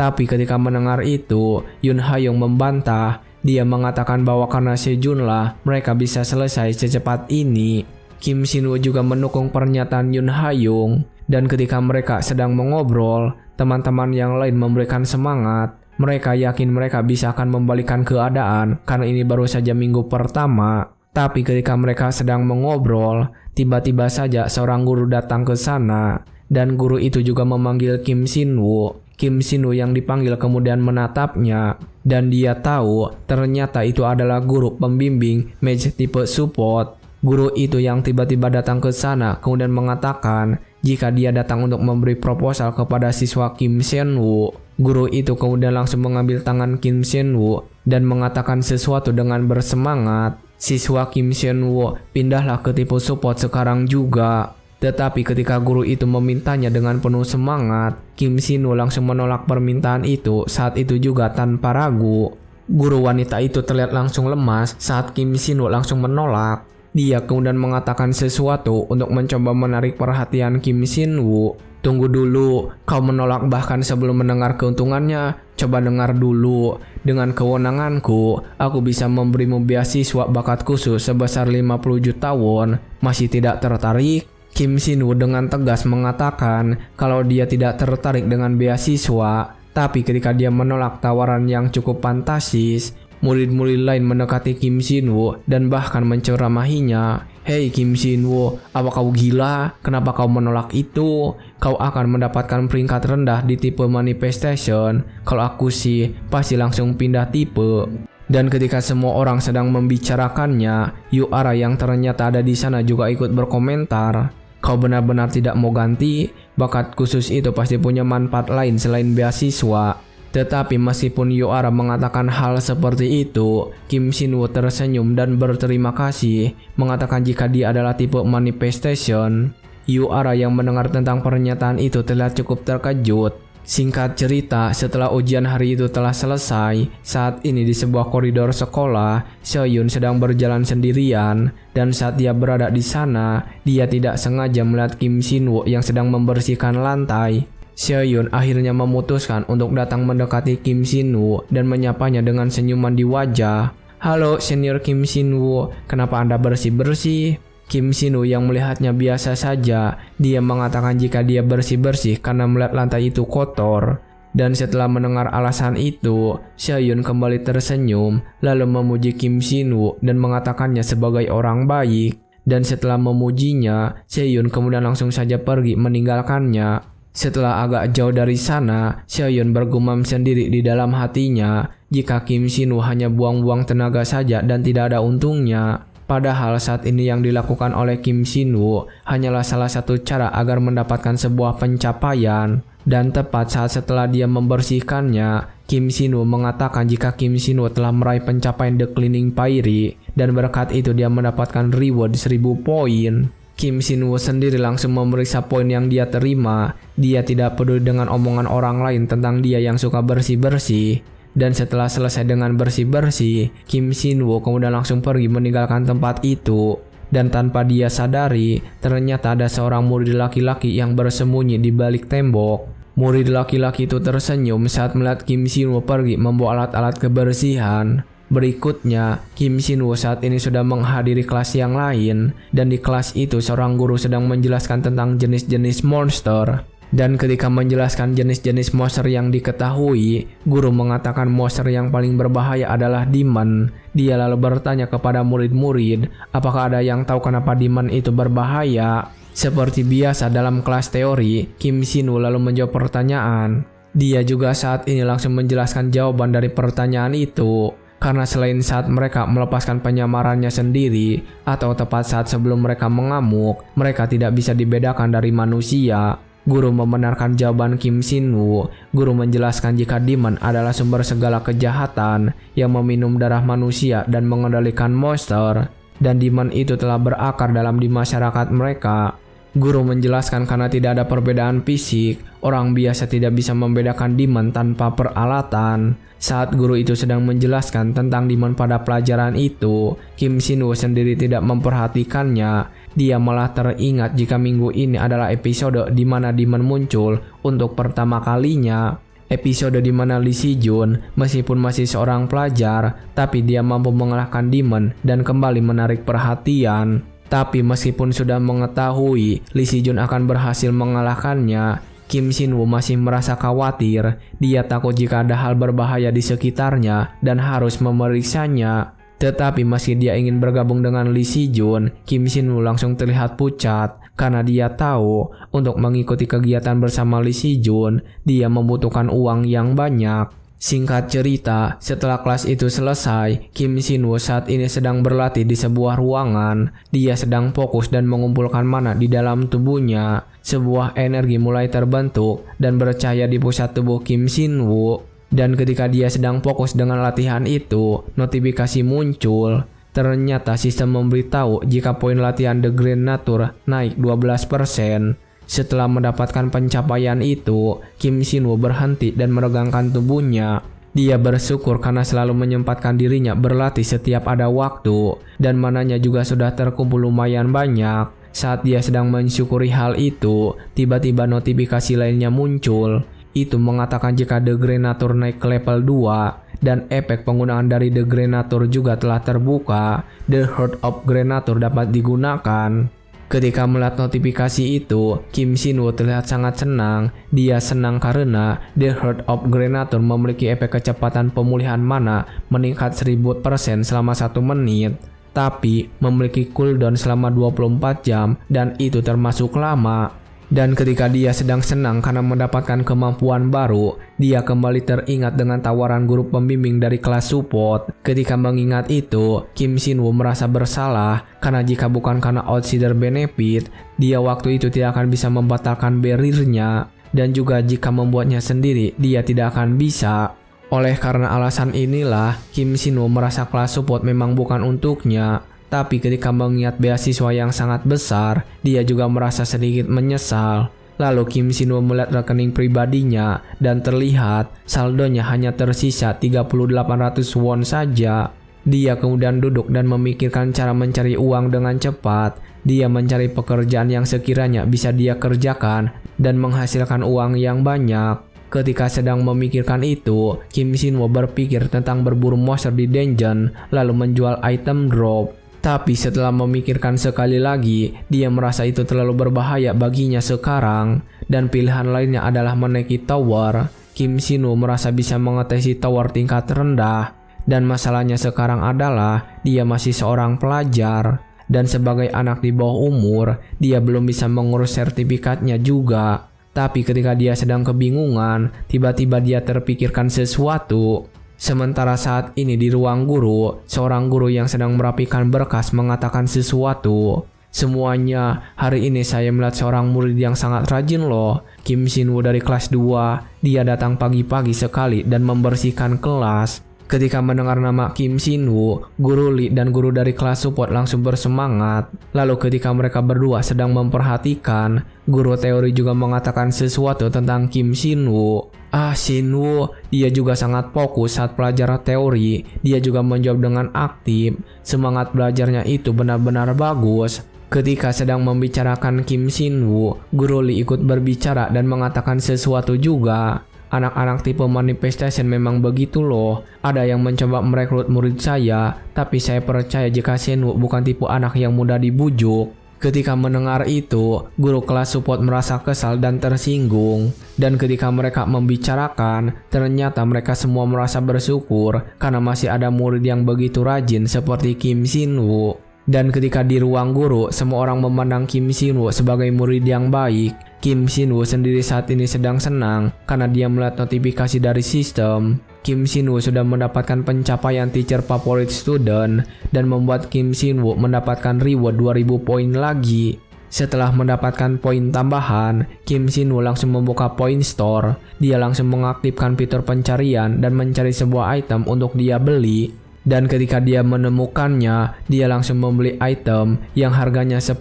Tapi ketika mendengar itu, Yoon Ha-young membantah. Dia mengatakan bahwa karena Se-jun lah mereka bisa selesai secepat ini. Kim Shin-woo juga mendukung pernyataan Yoon Ha-young, dan ketika mereka sedang mengobrol, teman-teman yang lain memberikan semangat. Mereka yakin mereka bisa akan membalikan keadaan karena ini baru saja minggu pertama. Tapi ketika mereka sedang mengobrol, tiba-tiba saja seorang guru datang ke sana, dan guru itu juga memanggil Kim Shin-woo. Kim Shin-woo yang dipanggil kemudian menatapnya, dan dia tahu ternyata itu adalah guru pembimbing match tipe support. Guru itu yang tiba-tiba datang ke sana kemudian mengatakan jika dia datang untuk memberi proposal kepada siswa Kim Shin-woo. Guru itu kemudian langsung mengambil tangan Kim Shin-woo dan mengatakan sesuatu dengan bersemangat. Siswa Kim Shin-woo, pindahlah ke tipe support sekarang juga. Tetapi ketika guru itu memintanya dengan penuh semangat, Kim Shin-woo langsung menolak permintaan itu saat itu juga tanpa ragu. Guru wanita itu terlihat langsung lemas saat Kim Shin-woo langsung menolak. Dia kemudian mengatakan sesuatu untuk mencoba menarik perhatian Kim Shin-woo. Tunggu dulu, kau menolak bahkan sebelum mendengar keuntungannya. Coba dengar dulu. Dengan kewenanganku, aku bisa memberimu beasiswa bakat khusus sebesar 50 juta won. Masih tidak tertarik? Kim Shin-woo dengan tegas mengatakan kalau dia tidak tertarik dengan beasiswa. Tapi ketika dia menolak tawaran yang cukup fantastis, murid-murid lain mendekati Kim Shin-woo dan bahkan menceramahinya. Hei Kim Shin-woo, apa kau gila? Kenapa kau menolak itu? Kau akan mendapatkan peringkat rendah di tipe manifestation. Kalau aku sih, pasti langsung pindah tipe. Dan ketika semua orang sedang membicarakannya, Yuara yang ternyata ada di sana juga ikut berkomentar. Kau benar-benar tidak mau ganti? Bakat khusus itu pasti punya manfaat lain selain beasiswa. Tetapi meskipun Yuara mengatakan hal seperti itu, Kim Shin-woo tersenyum dan berterima kasih, mengatakan jika dia adalah tipe manifestation. Yuara yang mendengar tentang pernyataan itu terlihat cukup terkejut. Singkat cerita, setelah ujian hari itu telah selesai, saat ini di sebuah koridor sekolah, Seohyun sedang berjalan sendirian, dan saat dia berada di sana, dia tidak sengaja melihat Kim Shin-woo yang sedang membersihkan lantai. Seohyun akhirnya memutuskan untuk datang mendekati Kim Shin-woo dan menyapanya dengan senyuman di wajah. Halo senior Kim Shin-woo, kenapa Anda bersih-bersih? Kim Shin-woo yang melihatnya biasa saja, dia mengatakan jika dia bersih-bersih karena melihat lantai itu kotor. Dan setelah mendengar alasan itu, Seohyun kembali tersenyum, lalu memuji Kim Shin-woo dan mengatakannya sebagai orang baik. Dan setelah memujinya, Seohyun kemudian langsung saja pergi meninggalkannya. Setelah agak jauh dari sana, Seohyun bergumam sendiri di dalam hatinya, jika Kim Shin-woo hanya buang-buang tenaga saja dan tidak ada untungnya. Padahal saat ini yang dilakukan oleh Kim Shin-woo hanyalah salah satu cara agar mendapatkan sebuah pencapaian. Dan tepat saat setelah dia membersihkannya, Kim Shin-woo mengatakan jika Kim Shin-woo telah meraih pencapaian The Cleaning Fairy, dan berkat itu dia mendapatkan reward 1000 poin. Kim Shin-woo sendiri langsung memeriksa poin yang dia terima. Dia tidak peduli dengan omongan orang lain tentang dia yang suka bersih-bersih. Dan setelah selesai dengan bersih-bersih, Kim Shin-woo kemudian langsung pergi meninggalkan tempat itu. Dan tanpa dia sadari, ternyata ada seorang murid laki-laki yang bersembunyi di balik tembok. Murid laki-laki itu tersenyum saat melihat Kim Shin-woo pergi membawa alat-alat kebersihan. Berikutnya, Kim Shin-woo saat ini sudah menghadiri kelas yang lain. Dan di kelas itu seorang guru sedang menjelaskan tentang jenis-jenis monster. Dan ketika menjelaskan jenis-jenis monster yang diketahui, guru mengatakan monster yang paling berbahaya adalah demon. Dia lalu bertanya kepada murid-murid, apakah ada yang tahu kenapa demon itu berbahaya? Seperti biasa dalam kelas teori, Kim Shin-woo lalu menjawab pertanyaan. Dia juga saat ini langsung menjelaskan jawaban dari pertanyaan itu. Karena selain saat mereka melepaskan penyamarannya sendiri, atau tepat saat sebelum mereka mengamuk, mereka tidak bisa dibedakan dari manusia. Guru membenarkan jawaban Kim Shin-woo. Guru menjelaskan jika demon adalah sumber segala kejahatan yang meminum darah manusia dan mengendalikan monster. Dan demon itu telah berakar dalam di masyarakat mereka. Guru menjelaskan karena tidak ada perbedaan fisik, orang biasa tidak bisa membedakan demon tanpa peralatan. Saat guru itu sedang menjelaskan tentang demon pada pelajaran itu, Kim Shin-woo sendiri tidak memperhatikannya. Dia malah teringat jika minggu ini adalah episode di mana demon muncul untuk pertama kalinya. Episode di mana Lee Si-jun meskipun masih seorang pelajar, tapi dia mampu mengalahkan demon dan kembali menarik perhatian. Tapi meskipun sudah mengetahui Lee Si-jun akan berhasil mengalahkannya, Kim Shin-woo masih merasa khawatir. Dia takut jika ada hal berbahaya di sekitarnya dan harus memeriksanya. Tetapi meski dia ingin bergabung dengan Lee Si-jun, Kim Shin-woo langsung terlihat pucat karena dia tahu untuk mengikuti kegiatan bersama Lee Si-jun, dia membutuhkan uang yang banyak. Singkat cerita, setelah kelas itu selesai, Kim Shin-woo saat ini sedang berlatih di sebuah ruangan. Dia sedang fokus dan mengumpulkan mana di dalam tubuhnya. Sebuah energi mulai terbentuk dan bercahaya di pusat tubuh Kim Shin-woo. Dan ketika dia sedang fokus dengan latihan itu, notifikasi muncul. Ternyata sistem memberitahu jika poin latihan The Grand Nature naik 12%. Setelah mendapatkan pencapaian itu, Kim Shin-woo berhenti dan meregangkan tubuhnya. Dia bersyukur karena selalu menyempatkan dirinya berlatih setiap ada waktu, dan mananya juga sudah terkumpul lumayan banyak. Saat dia sedang mensyukuri hal itu, tiba-tiba notifikasi lainnya muncul. Itu mengatakan jika The Grand Nature naik ke level 2, dan efek penggunaan dari The Grand Nature juga telah terbuka. The Heart of Grand Nature dapat digunakan. Ketika melihat notifikasi itu, Kim Shin-woo terlihat sangat senang. Dia senang karena The Heart of Grand Nature memiliki efek kecepatan pemulihan mana meningkat 1000% selama 1 menit. Tapi memiliki cooldown selama 24 jam dan itu termasuk lama. Dan ketika dia sedang senang karena mendapatkan kemampuan baru, dia kembali teringat dengan tawaran guru pembimbing dari kelas support. Ketika mengingat itu, Kim Shin-woo merasa bersalah karena jika bukan karena outsider benefit, dia waktu itu tidak akan bisa membatalkan barrier-nya. Dan juga jika membuatnya sendiri, dia tidak akan bisa. Oleh karena alasan inilah, Kim Shin-woo merasa kelas support memang bukan untuknya. Tapi ketika mengingat beasiswa yang sangat besar, dia juga merasa sedikit menyesal. Lalu Kim Shin-woo melihat rekening pribadinya dan terlihat saldonya hanya tersisa 3.800 won saja. Dia kemudian duduk dan memikirkan cara mencari uang dengan cepat. Dia mencari pekerjaan yang sekiranya bisa dia kerjakan dan menghasilkan uang yang banyak. Ketika sedang memikirkan itu, Kim Shin-woo berpikir tentang berburu monster di dungeon lalu menjual item drop. Tapi setelah memikirkan sekali lagi, dia merasa itu terlalu berbahaya baginya sekarang. Dan pilihan lainnya adalah menaiki tower. Kim Shin-woo merasa bisa mengetesi tower tingkat rendah. Dan masalahnya sekarang adalah dia masih seorang pelajar. Dan sebagai anak di bawah umur, dia belum bisa mengurus sertifikatnya juga. Tapi ketika dia sedang kebingungan, tiba-tiba dia terpikirkan sesuatu. Sementara saat ini di ruang guru, seorang guru yang sedang merapikan berkas mengatakan sesuatu. Semuanya, hari ini saya melihat seorang murid yang sangat rajin loh. Kim Shin-woo dari kelas 2, dia datang pagi-pagi sekali dan membersihkan kelas. Ketika mendengar nama Kim Shin-woo, guru Lee dan guru dari kelas support langsung bersemangat. Lalu ketika mereka berdua sedang memperhatikan, guru teori juga mengatakan sesuatu tentang Kim Shin-woo. Shin-woo, dia juga sangat fokus saat pelajaran teori. Dia juga menjawab dengan aktif. Semangat belajarnya itu benar-benar bagus. Ketika sedang membicarakan Kim Shin-woo, guru Lee ikut berbicara dan mengatakan sesuatu juga. Anak-anak tipe manifestation memang begitu loh. Ada yang mencoba merekrut murid saya, tapi saya percaya jika Shin-woo bukan tipe anak yang mudah dibujuk. Ketika mendengar itu, guru kelas support merasa kesal dan tersinggung. Dan ketika mereka membicarakan, ternyata mereka semua merasa bersyukur karena masih ada murid yang begitu rajin seperti Kim Shin-woo. Dan ketika di ruang guru, semua orang memandang Kim Shin-woo sebagai murid yang baik. Kim Shin-woo sendiri saat ini sedang senang karena dia melihat notifikasi dari sistem. Kim Shin-woo sudah mendapatkan pencapaian teacher favorit student dan membuat Kim Shin-woo mendapatkan reward 2000 poin lagi. Setelah mendapatkan poin tambahan, Kim Shin-woo langsung membuka poin store. Dia langsung mengaktifkan fitur pencarian dan mencari sebuah item untuk dia beli. Dan ketika dia menemukannya, dia langsung membeli item yang harganya 10.000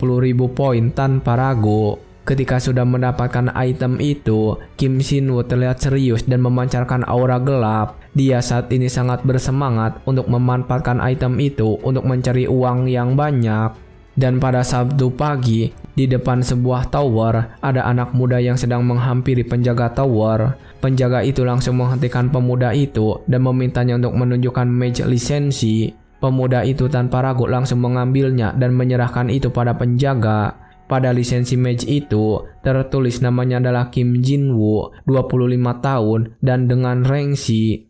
poin tanpa ragu. Ketika sudah mendapatkan item itu, Kim Shin-woo terlihat serius dan memancarkan aura gelap. Dia saat ini sangat bersemangat untuk memanfaatkan item itu untuk mencari uang yang banyak. Dan pada Sabtu pagi, di depan sebuah tower, ada anak muda yang sedang menghampiri penjaga tower. Penjaga itu langsung menghentikan pemuda itu dan memintanya untuk menunjukkan mage lisensi. Pemuda itu tanpa ragu langsung mengambilnya dan menyerahkan itu pada penjaga. Pada lisensi mage itu, tertulis namanya adalah Kim Jin-woo, 25 tahun, dan dengan rank C.